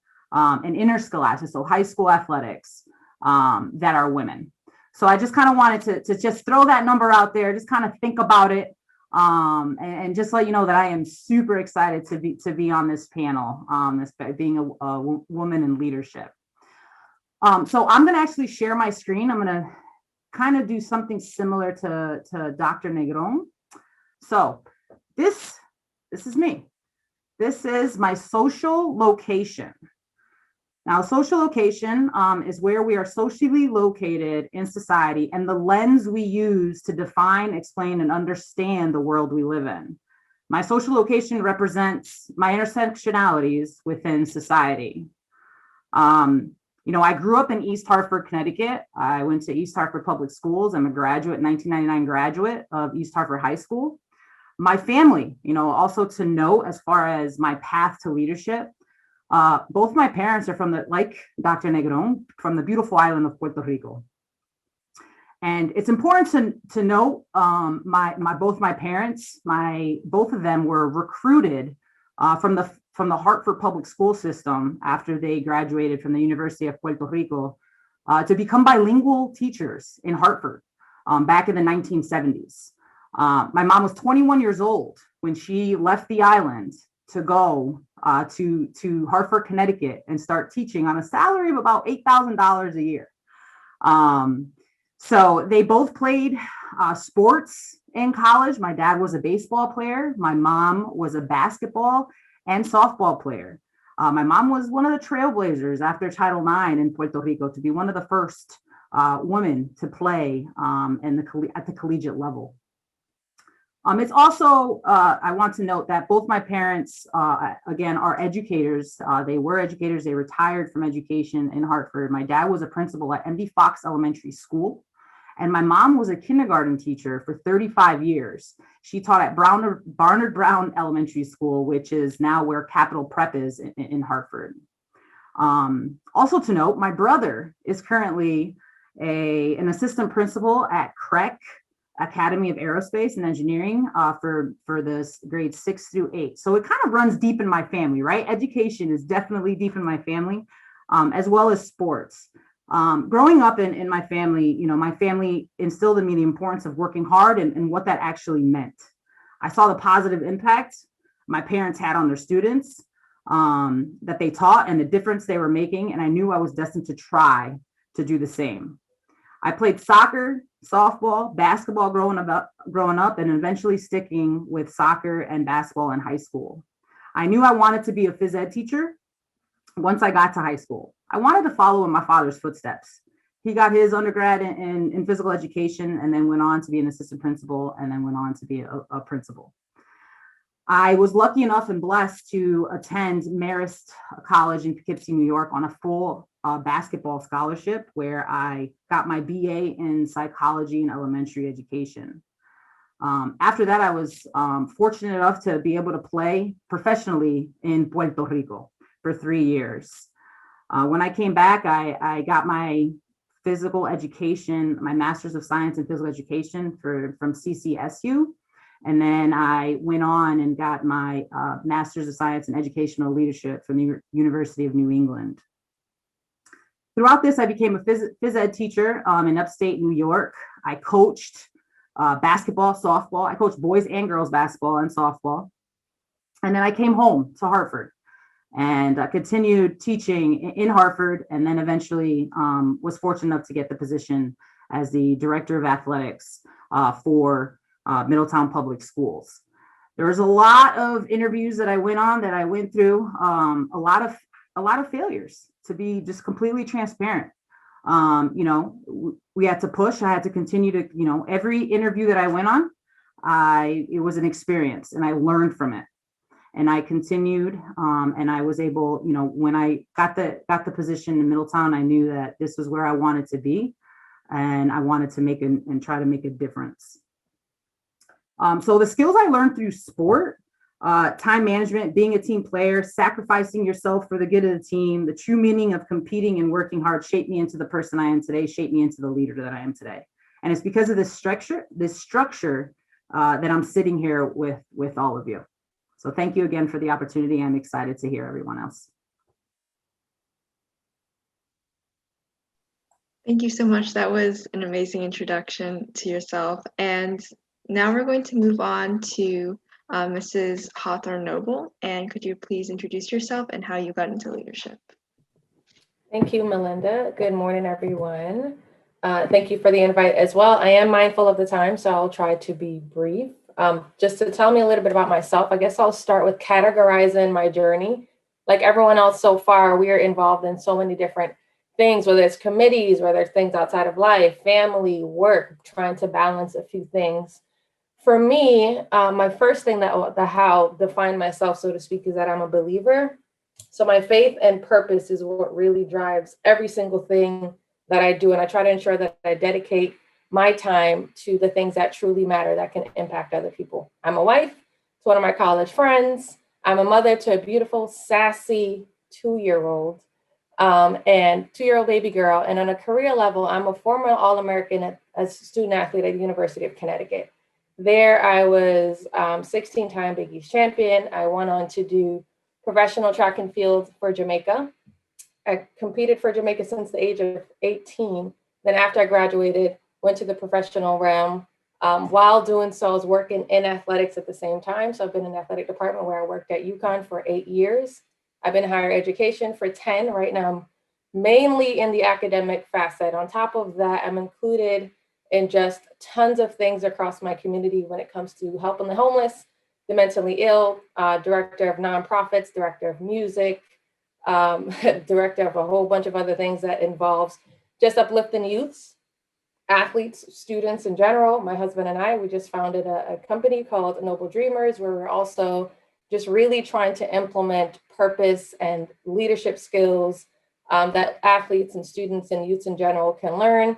in interscholastic, so high school athletics, that are women. So I just kind of wanted to just throw that number out there, just kind of think about it, and just let you know that I am super excited to be on this panel, this being a woman in leadership. So I'm going to actually share my screen. I'm going to kind of do something similar to Dr. Negron. So this is me. This is my social location. Now, social location is where we are socially located in society and the lens we use to define, explain, and understand the world we live in. My social location represents my intersectionalities within society. I grew up in East Hartford, Connecticut. I went to East Hartford Public Schools. I'm a graduate, 1999 graduate of East Hartford High School. My family, also to note as far as my path to leadership, both my parents are like Dr. Negron, from the beautiful island of Puerto Rico. And it's important to note both my parents, both of them were recruited from the Hartford public school system after they graduated from the University of Puerto Rico to become bilingual teachers in Hartford back in the 1970s. My mom was 21 years old when she left the island to go to Hartford, Connecticut, and start teaching on a salary of about $8,000 a year. So they both played sports in college. My dad was a baseball player. My mom was a basketball and softball player. My mom was one of the trailblazers after Title IX in Puerto Rico to be one of the first women to play at the collegiate level. It's also, I want to note that both my parents, again, are educators. They were educators. They retired from education in Hartford. My dad was a principal at MD Fox Elementary School, and my mom was a kindergarten teacher for 35 years. She taught at Barnard Brown Elementary School, which is now where Capital Prep is in Hartford. Also to note, my brother is currently an assistant principal at CREC, Academy of Aerospace and Engineering, for the grades 6 through 8. So it kind of runs deep in my family, right? Education is definitely deep in my family, as well as sports. Growing up in my family, my family instilled in me the importance of working hard and what that actually meant. I saw the positive impact my parents had on their students, that they taught, and the difference they were making. And I knew I was destined to try to do the same. I played soccer, softball, basketball growing up, and eventually sticking with soccer and basketball in high school. I knew I wanted to be a phys ed teacher once I got to high school. I wanted to follow in my father's footsteps. He got his undergrad in physical education and then went on to be an assistant principal and then went on to be a principal. I was lucky enough and blessed to attend Marist College in Poughkeepsie, New York on a full basketball scholarship where I got my BA in psychology and elementary education. After that, I was fortunate enough to be able to play professionally in Puerto Rico for 3 years. When I came back, I got my physical education, my Master's of Science in Physical Education from CCSU. And then I went on and got my Master's of Science in Educational Leadership from the University of New England. Throughout this, I became a phys ed teacher in upstate New York. I coached basketball, softball. I coached boys and girls basketball and softball. And then I came home to Hartford and continued teaching in Hartford, and then eventually was fortunate enough to get the position as the director of athletics for Middletown Public Schools. There was a lot of interviews that I went through, a lot of failures, to be just completely transparent. We had to push. I had to continue to, every interview that I went on, it was an experience, and I learned from it. And I continued, and I was able, when I got the position in Middletown, I knew that this was where I wanted to be, and I wanted to try to make a difference. So the skills I learned through sport, time management, being a team player, sacrificing yourself for the good of the team, the true meaning of competing and working hard shaped me into the person I am today, shaped me into the leader that I am today. And it's because of this structure that I'm sitting here with all of you. So thank you again for the opportunity. I'm excited to hear everyone else. Thank you so much. That was an amazing introduction to yourself. And now we're going to move on to Mrs. Hawthorne-Noble. And could you please introduce yourself and how you got into leadership? Thank you, Melinda. Good morning, everyone. Thank you for the invite as well. I am mindful of the time, so I'll try to be brief. Just to tell me a little bit about myself, I guess I'll start with categorizing my journey. Like everyone else so far, we are involved in so many different things, whether it's committees, whether it's things outside of life, family, work, trying to balance a few things. For me, my first thing the how defined myself, so to speak, is that I'm a believer. So my faith and purpose is what really drives every single thing that I do. And I try to ensure that I dedicate my time to the things that truly matter, that can impact other people. I'm a wife to one of my college friends. I'm a mother to a beautiful, sassy 2-year-old and 2-year-old baby girl. And on a career level, I'm a former All-American as a student athlete at the University of Connecticut. There I was 16-time Big East champion. I went on to do professional track and field for Jamaica. I competed for Jamaica since the age of 18. Then after I graduated, went to the professional realm. While doing so, I was working in athletics at the same time. So I've been in the athletic department where I worked at UConn for 8 years. I've been in higher education for 10. Right now, I'm mainly in the academic facet. On top of that, I'm included in just tons of things across my community when it comes to helping the homeless, the mentally ill, director of nonprofits, director of music, director of a whole bunch of other things that involves just uplifting youths, athletes, students in general. My husband and I, we just founded a company called Noble Dreamers, where we're also just really trying to implement purpose and leadership skills that athletes and students and youths in general can learn.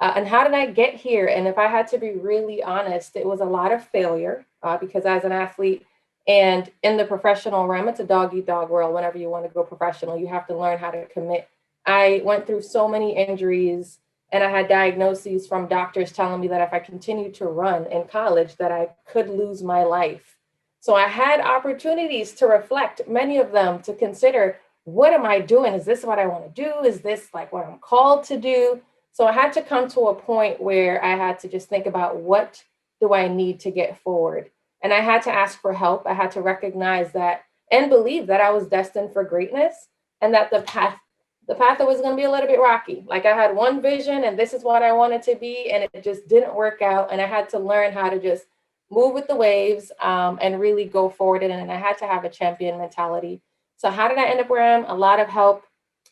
And how did I get here? And if I had to be really honest, it was a lot of failure because as an athlete and in the professional realm, it's a dog-eat-dog world. Whenever you want to go professional, you have to learn how to commit. I went through so many injuries, and I had diagnoses from doctors telling me that if I continued to run in college, that I could lose my life. So I had opportunities to reflect, many of them to consider, what am I doing? Is this what I want to do? Is this like what I'm called to do? So I had to come to a point where I had to just think about, what do I need to get forward? And I had to ask for help. I had to recognize that and believe that I was destined for greatness, and that the path was going to be a little bit rocky. Like I had one vision and this is what I wanted to be, and it just didn't work out. And I had to learn how to just move with the waves and really go forward. And I had to have a champion mentality. So how did I end up where I am? A lot of help,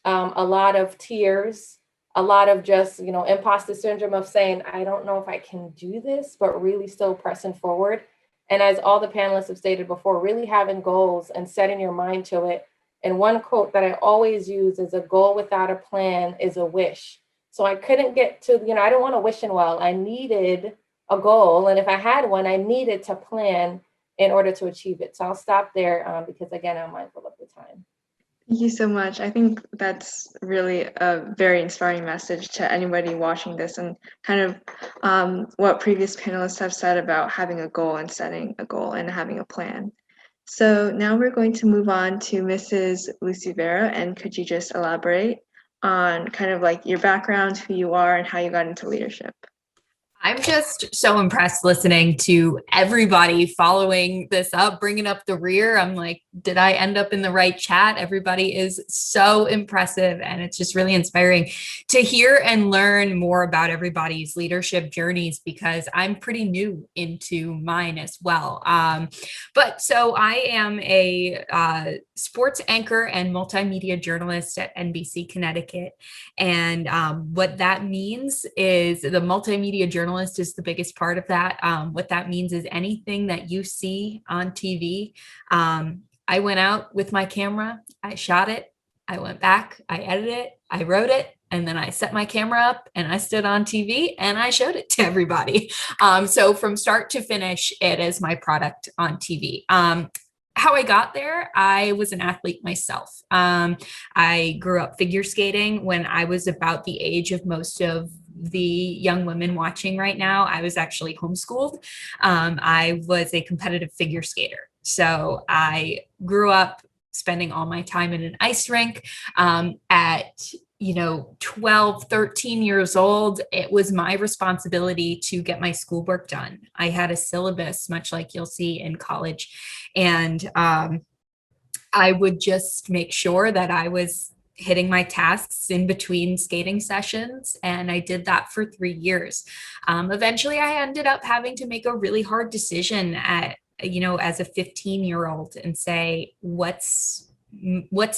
a lot of tears, a lot of just, imposter syndrome of saying, I don't know if I can do this, but really still pressing forward. And as all the panelists have stated before, really having goals and setting your mind to it. And one quote that I always use is, a goal without a plan is a wish. So I couldn't get to, I don't want to wish and well. I needed a goal. And if I had one, I needed to plan in order to achieve it. So I'll stop there because, again, I'm mindful of the time. Thank you so much. I think that's really a very inspiring message to anybody watching this, and kind of what previous panelists have said about having a goal and setting a goal and having a plan. So now we're going to move on to Mrs. Lucy Vera, and could you just elaborate on kind of like your background, who you are, and how you got into leadership? I'm just so impressed listening to everybody following this up, bringing up the rear. I'm like, did I end up in the right chat? Everybody is so impressive. And it's just really inspiring to hear and learn more about everybody's leadership journeys, because I'm pretty new into mine as well. But so I am a sports anchor and multimedia journalist at NBC Connecticut. And what that means is the multimedia journalist is the biggest part of that. What that means is anything that you see on TV, I went out with my camera, I shot it, I went back, I edited it, I wrote it, and then I set my camera up and I stood on TV and I showed it to everybody. So from start to finish, it is my product on TV. How I got there, I was an athlete myself. I grew up figure skating when I was about the age of most of the young women watching right now. I was actually homeschooled. I was a competitive figure skater. So I grew up spending all my time in an ice rink. At 12, 13 years old, it was my responsibility to get my schoolwork done. I had a syllabus, much like you'll see in college. And I would just make sure that I was hitting my tasks in between skating sessions. And I did that for 3 years. Eventually, I ended up having to make a really hard decision as a 15-year-old and say, what's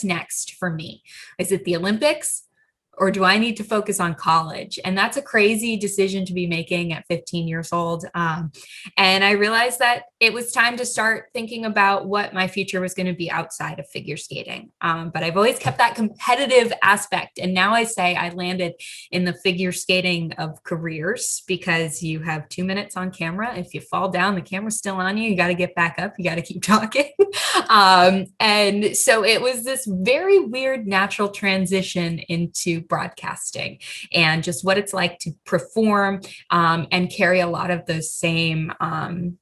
next for me? Is it the Olympics? Or do I need to focus on college? And that's a crazy decision to be making at 15 years old. And I realized that it was time to start thinking about what my future was going to be outside of figure skating. But I've always kept that competitive aspect. And now I say I landed in the figure skating of careers, because you have 2 minutes on camera. If you fall down, the camera's still on you. You got to get back up. You got to keep talking. And so it was this very weird natural transition into broadcasting and just what it's like to perform and carry a lot of those same kind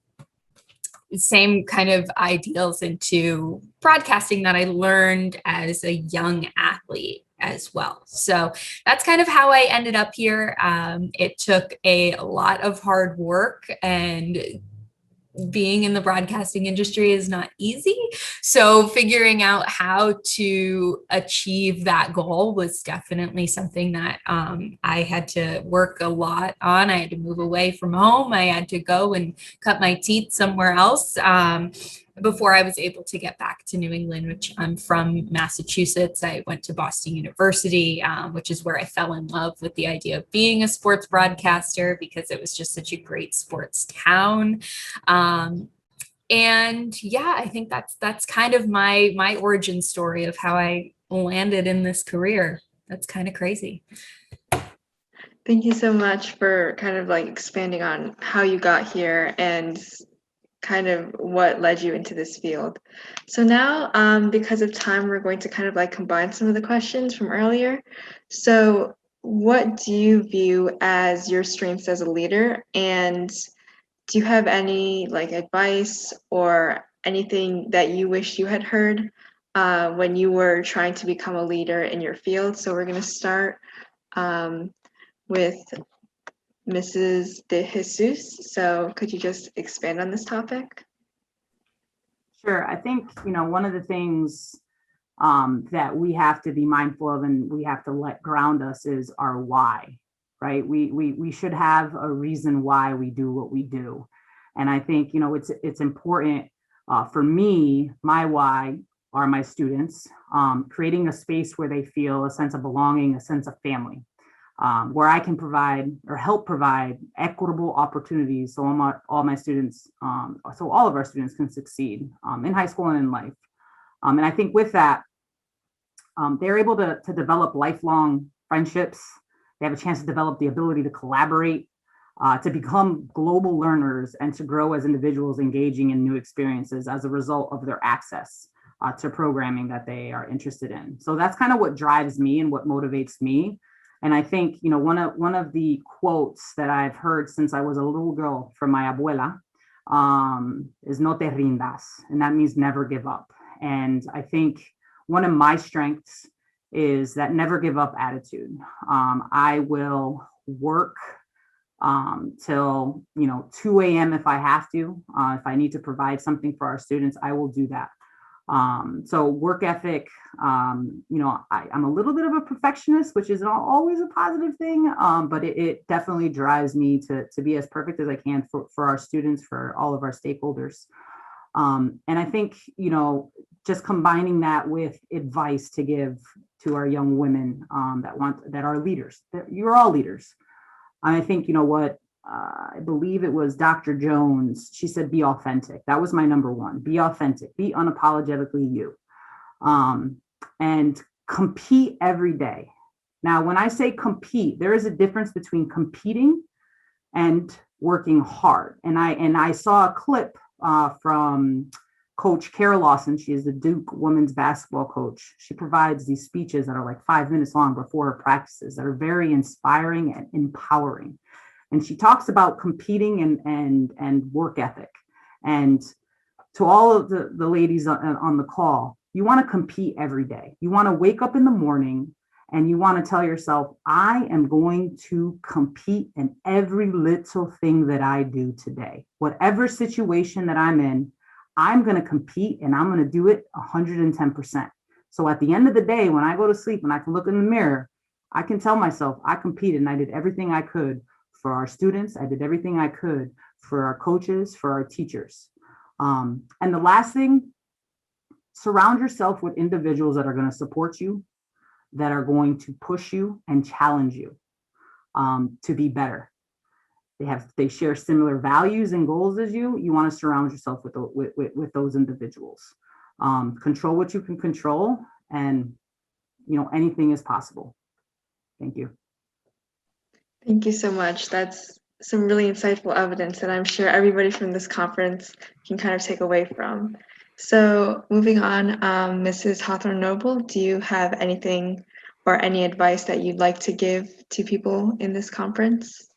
of ideals into broadcasting that I learned as a young athlete as well. So that's kind of how I ended up here. It took a lot of hard work, and being in the broadcasting industry is not easy. So figuring out how to achieve that goal was definitely something that I had to work a lot on. I had to move away from home. I had to go and cut my teeth somewhere else before I was able to get back to New England, which I'm from Massachusetts. I went to Boston University, which is where I fell in love with the idea of being a sports broadcaster, because it was just such a great sports town. And yeah, I think that's kind of my origin story of how I landed in this career. That's kind of crazy. Thank you so much for kind of like expanding on how you got here and kind of what led you into this field. So now, because of time, we're going to kind of like combine some of the questions from earlier. So what do you view as your strengths as a leader? And do you have any like advice or anything that you wish you had heard when you were trying to become a leader in your field? So we're going to start with Mrs. De Jesus. So could you just expand on this topic? Sure. I think, one of the things that we have to be mindful of and we have to let ground us is our why, right? We should have a reason why we do what we do. And I think, it's important for me, my why are my students, creating a space where they feel a sense of belonging, a sense of family. Where I can provide or help provide equitable opportunities so all my students, so all of our students can succeed in high school and in life. And I think with that, they're able to develop lifelong friendships. They have a chance to develop the ability to collaborate, to become global learners, and to grow as individuals engaging in new experiences as a result of their access to programming that they are interested in. So that's kind of what drives me and what motivates me. And I think, one of the quotes that I've heard since I was a little girl from my abuela is "No te rindas," and that means never give up. And I think one of my strengths is that never give up attitude. I will work till 2 a.m. if I have to. If I need to provide something for our students, I will do that. So work ethic, I'm a little bit of a perfectionist, which is not always a positive thing, but it definitely drives me to be as perfect as I can for our students, for all of our stakeholders. And I think, just combining that with advice to give to our young women that are leaders, that you're all leaders. I think, I believe it was Dr. Jones. She said, be authentic. That was my number one. Be authentic, be unapologetically you, and compete every day. Now, when I say compete, there is a difference between competing and working hard. And I saw a clip from Coach Kara Lawson. She is the Duke women's basketball coach. She provides these speeches that are like 5 minutes long before her practices that are very inspiring and empowering. And she talks about competing and work ethic. And to all of the ladies on the call, you want to compete every day. You want to wake up in the morning and you want to tell yourself, I am going to compete in every little thing that I do today. Whatever situation that I'm in, I'm going to compete and I'm going to do it 110%. So at the end of the day, when I go to sleep and I can look in the mirror, I can tell myself I competed and I did everything I could for our students. I did everything I could for our coaches, for our teachers. And the last thing, surround yourself with individuals that are going to support you, that are going to push you and challenge you to be better. They share similar values and goals as you. You want to surround yourself with those individuals. Control what you can control, and anything is possible. Thank you. Thank you so much. That's some really insightful evidence that I'm sure everybody from this conference can kind of take away from. So moving on, Mrs. Hawthorne-Noble, do you have anything or any advice that you'd like to give to people in this conference?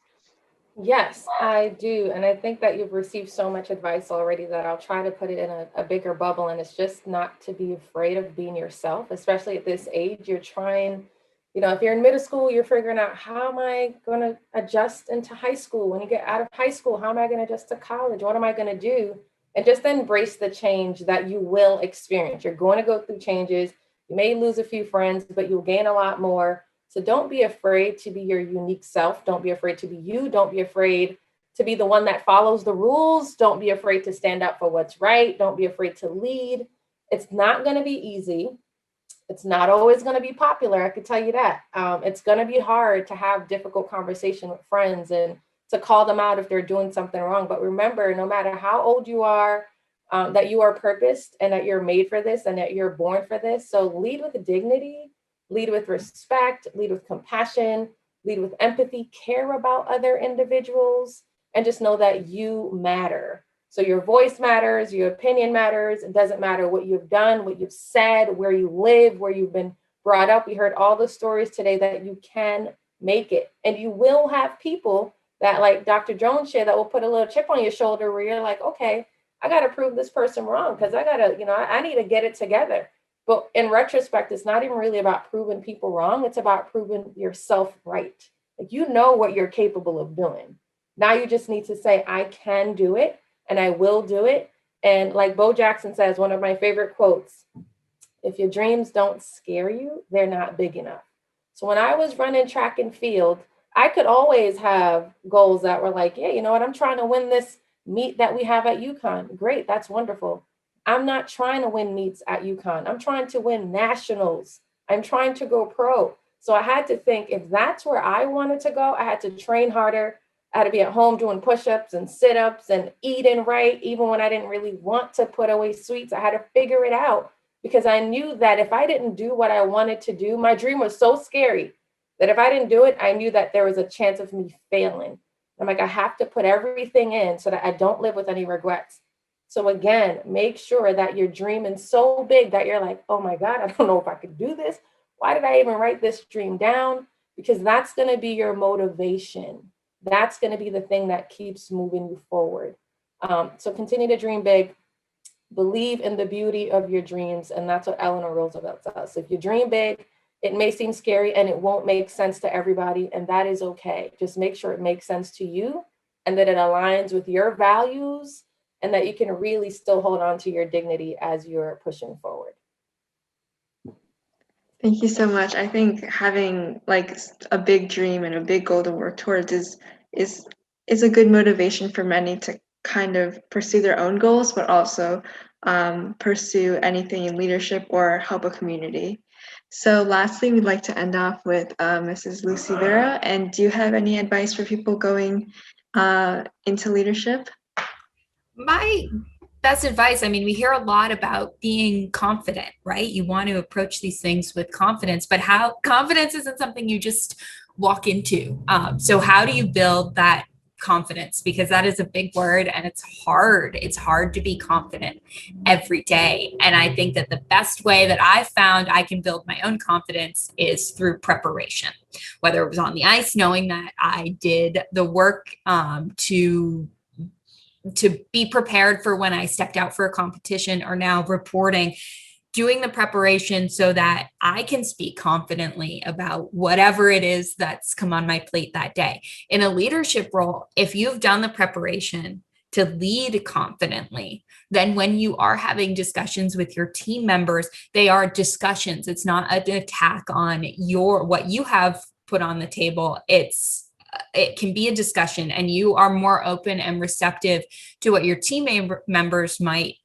Yes, I do. And I think that you've received so much advice already that I'll try to put it in a bigger bubble. And it's just not to be afraid of being yourself, especially at this age. You're trying, if you're in middle school, you're figuring out, how am I going to adjust into high school? When you get out of high school, how am I going to adjust to college? What am I going to do? And just embrace the change that you will experience. You're going to go through changes. You may lose a few friends, but you'll gain a lot more. So don't be afraid to be your unique self. Don't be afraid to be you. Don't be afraid to be the one that follows the rules. Don't be afraid to stand up for what's right. Don't be afraid to lead. It's not going to be easy. It's not always going to be popular. I can tell you that. It's going to be hard to have difficult conversation with friends and to call them out if they're doing something wrong. But remember, no matter how old you are, that you are purposed and that you're made for this and that you're born for this. So lead with dignity, lead with respect, lead with compassion, lead with empathy, care about other individuals, and just know that you matter. So your voice matters, your opinion matters. It doesn't matter what you've done, what you've said, where you live, where you've been brought up. We heard all the stories today that you can make it. And you will have people that, like Dr. Jones shared, that will put a little chip on your shoulder where you're like, okay, I got to prove this person wrong because I need to get it together. But in retrospect, it's not even really about proving people wrong. It's about proving yourself right. Like, you know what you're capable of doing. Now you just need to say, I can do it and I will do it. And like Bo Jackson says, one of my favorite quotes, if your dreams don't scare you, they're not big enough. So when I was running track and field, I could always have goals that were like, yeah, you know what, I'm trying to win this meet that we have at UConn. Great, that's wonderful. I'm not trying to win meets at UConn. I'm trying to win nationals. I'm trying to go pro. So I had to think, if that's where I wanted to go, I had to train harder. I had to be at home doing push-ups and sit-ups and eating right, even when I didn't really want to put away sweets. I had to figure it out because I knew that if I didn't do what I wanted to do, my dream was so scary that if I didn't do it, I knew that there was a chance of me failing. I'm like, I have to put everything in so that I don't live with any regrets. So again, make sure that you're dreaming so big that you're like, oh my God, I don't know if I could do this. Why did I even write this dream down? Because that's going to be your motivation. That's going to be the thing that keeps moving you forward. So continue to dream big. Believe in the beauty of your dreams. And that's what Eleanor Roosevelt says. If you dream big, It may seem scary and it won't make sense to everybody, and that is okay. Just make sure it makes sense to you and that it aligns with your values and that you can really still hold on to your dignity as you're pushing forward. Thank you so much. I think having like a big dream and a big goal to work towards is a good motivation for many to kind of pursue their own goals, but also pursue anything in leadership or help a community. So lastly, we'd like to end off with Mrs. Lucy Vera. And do you have any advice for people going into leadership? My best advice, I mean, we hear a lot about being confident, right? You want to approach these things with confidence, but how confidence isn't something you just walk into. So how do you build that confidence? Because that is a big word and it's hard. It's hard to be confident every day. And I think that the best way that I've found I can build my own confidence is through preparation, whether it was on the ice, knowing that I did the work to be prepared for when I stepped out for a competition, or now reporting, doing the preparation so that I can speak confidently about whatever it is that's come on my plate that day. In a leadership role, if you've done the preparation to lead confidently, then when you are having discussions with your team members, they are discussions. It's not an attack on what you have put on the table. It can be a discussion, and you are more open and receptive to what your team members might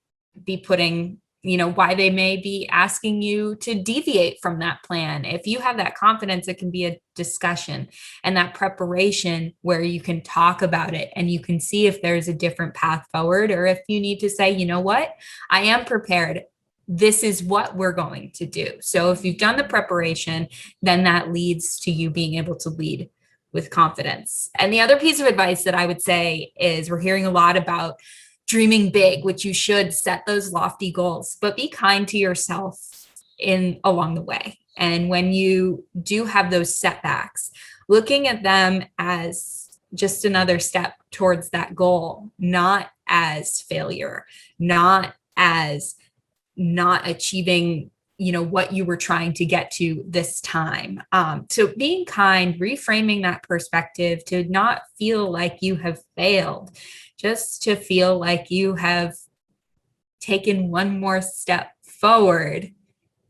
be putting, why they may be asking you to deviate from that plan. If you have that confidence, it can be a discussion, and that preparation where you can talk about it and you can see if there's a different path forward, or if you need to say, you know what, I am prepared. This is what we're going to do. So if you've done the preparation, then that leads to you being able to lead with confidence. And the other piece of advice that I would say is, we're hearing a lot about dreaming big, which you should set those lofty goals, but be kind to yourself along the way. And when you do have those setbacks, looking at them as just another step towards that goal, not as failure, not as not achieving what you were trying to get to this time. So being kind, reframing that perspective to not feel like you have failed, just to feel like you have taken one more step forward,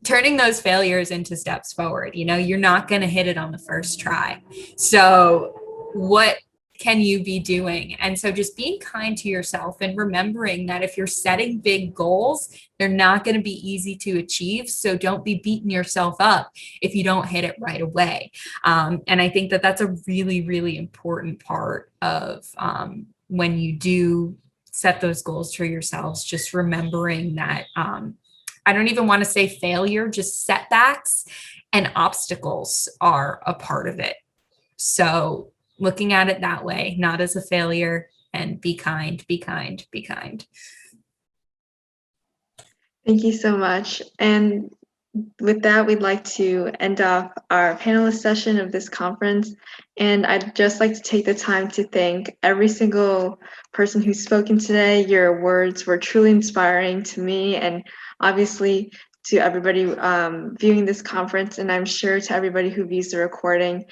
turning those failures into steps forward. You're not going to hit it on the first try. So what can you be doing? And so just being kind to yourself and remembering that if you're setting big goals, they're not going to be easy to achieve. So don't be beating yourself up if you don't hit it right away. And I think that that's a really, really important part of when you do set those goals for yourselves, just remembering that I don't even want to say failure, just setbacks and obstacles are a part of it. So looking at it that way, not as a failure, and be kind, be kind, be kind. Thank you so much. And with that, we'd like to end off our panelist session of this conference. And I'd just like to take the time to thank every single person who's spoken today. Your words were truly inspiring to me, and obviously to everybody viewing this conference. And I'm sure to everybody who views the recording,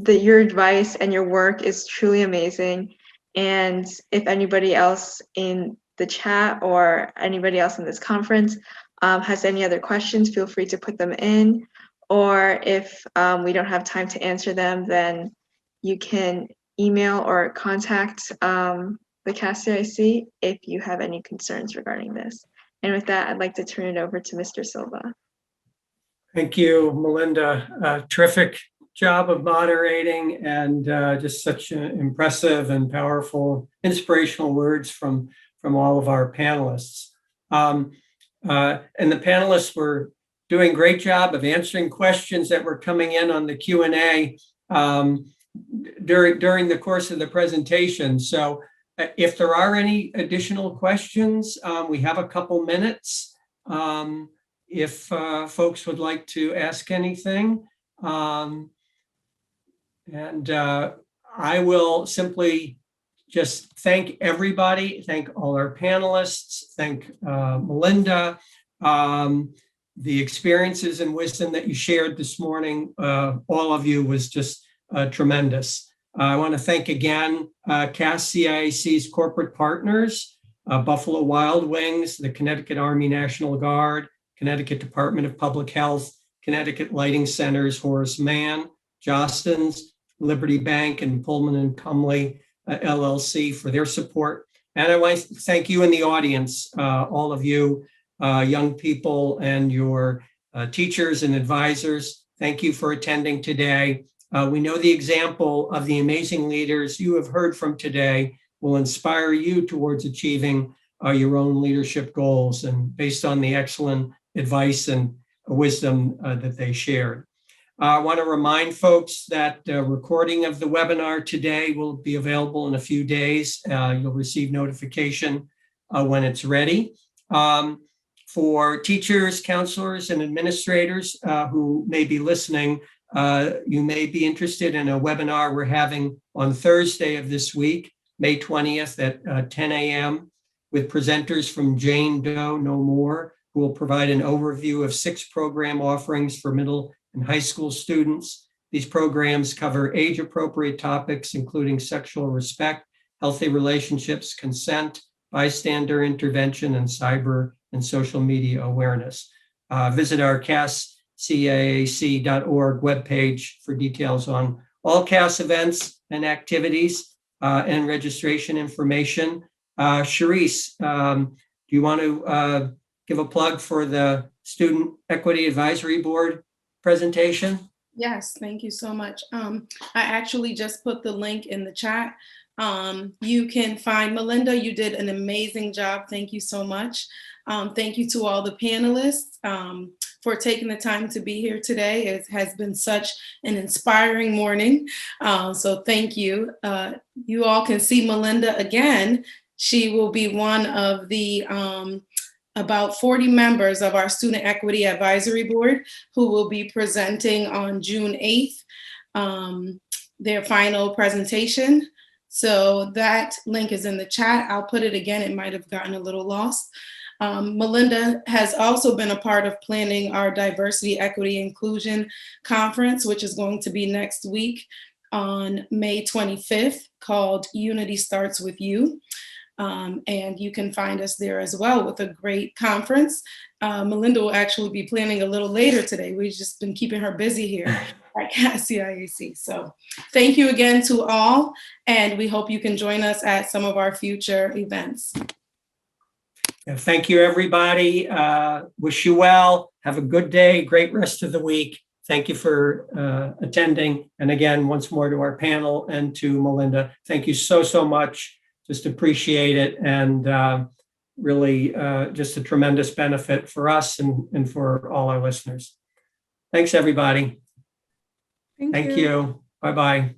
your advice and your work is truly amazing. And if anybody else in the chat or anybody else in this conference has any other questions, feel free to put them in. Or if we don't have time to answer them, then you can email or contact the CAS-CIAC if you have any concerns regarding this. And with that, I'd like to turn it over to Mr. Silva. Thank you, Melinda. Terrific job of moderating, and just such impressive and powerful, inspirational words from all of our panelists. And the panelists were doing a great job of answering questions that were coming in on the Q&A during the course of the presentation. So if there are any additional questions, we have a couple minutes. If folks would like to ask anything. And I will simply just thank everybody, thank all our panelists, thank Melinda. The experiences and wisdom that you shared this morning, all of you, was just tremendous. I want to thank again CAS-CIAC's corporate partners, Buffalo Wild Wings, the Connecticut Army National Guard, Connecticut Department of Public Health, Connecticut Lighting Centers, Horace Mann, Jostens, Liberty Bank, and Pullman and Cumley LLC for their support. And I want to thank you in the audience, all of you young people and your teachers and advisors. Thank you for attending today. We know the example of the amazing leaders you have heard from today will inspire you towards achieving your own leadership goals, and based on the excellent advice and wisdom that they shared. I want to remind folks that the recording of the webinar today will be available in a few days. You'll receive notification when it's ready. For teachers, counselors, and administrators who may be listening, you may be interested in a webinar we're having on Thursday of this week, May 20th at 10 a.m. with presenters from Jane Doe No More, who will provide an overview of 6 program offerings for middle and high school students. These programs cover age-appropriate topics, including sexual respect, healthy relationships, consent, bystander intervention, and cyber and social media awareness. Visit our CAS-CIAC.org webpage for details on all CAS events and activities and registration information. Charisse, do you want to give a plug for the Student Equity Advisory Board presentation? Yes, thank you so much. I actually just put the link in the chat. You can find Melinda. You did an amazing job. Thank you so much. Thank you to all the panelists for taking the time to be here today. It has been such an inspiring morning. So thank you. You all can see Melinda again. She will be one of the about 40 members of our Student Equity Advisory Board who will be presenting on June 8th, their final presentation. So that link is in the chat. I'll put it again. It might have gotten a little lost. Melinda has also been a part of planning our Diversity, Equity, Inclusion Conference, which is going to be next week on May 25th, called Unity Starts With You. And you can find us there as well with a great conference. Melinda will actually be planning a little later today. We've just been keeping her busy here at CAS-CIAC. So thank you again to all, and we hope you can join us at some of our future events. Thank you, everybody. Wish you well. Have a good day. Great rest of the week. Thank you for attending. And again, once more to our panel and to Melinda, thank you so, so much. Just appreciate it. And really just a tremendous benefit for us and for all our listeners. Thanks, everybody. Thank Thank you. Bye-bye.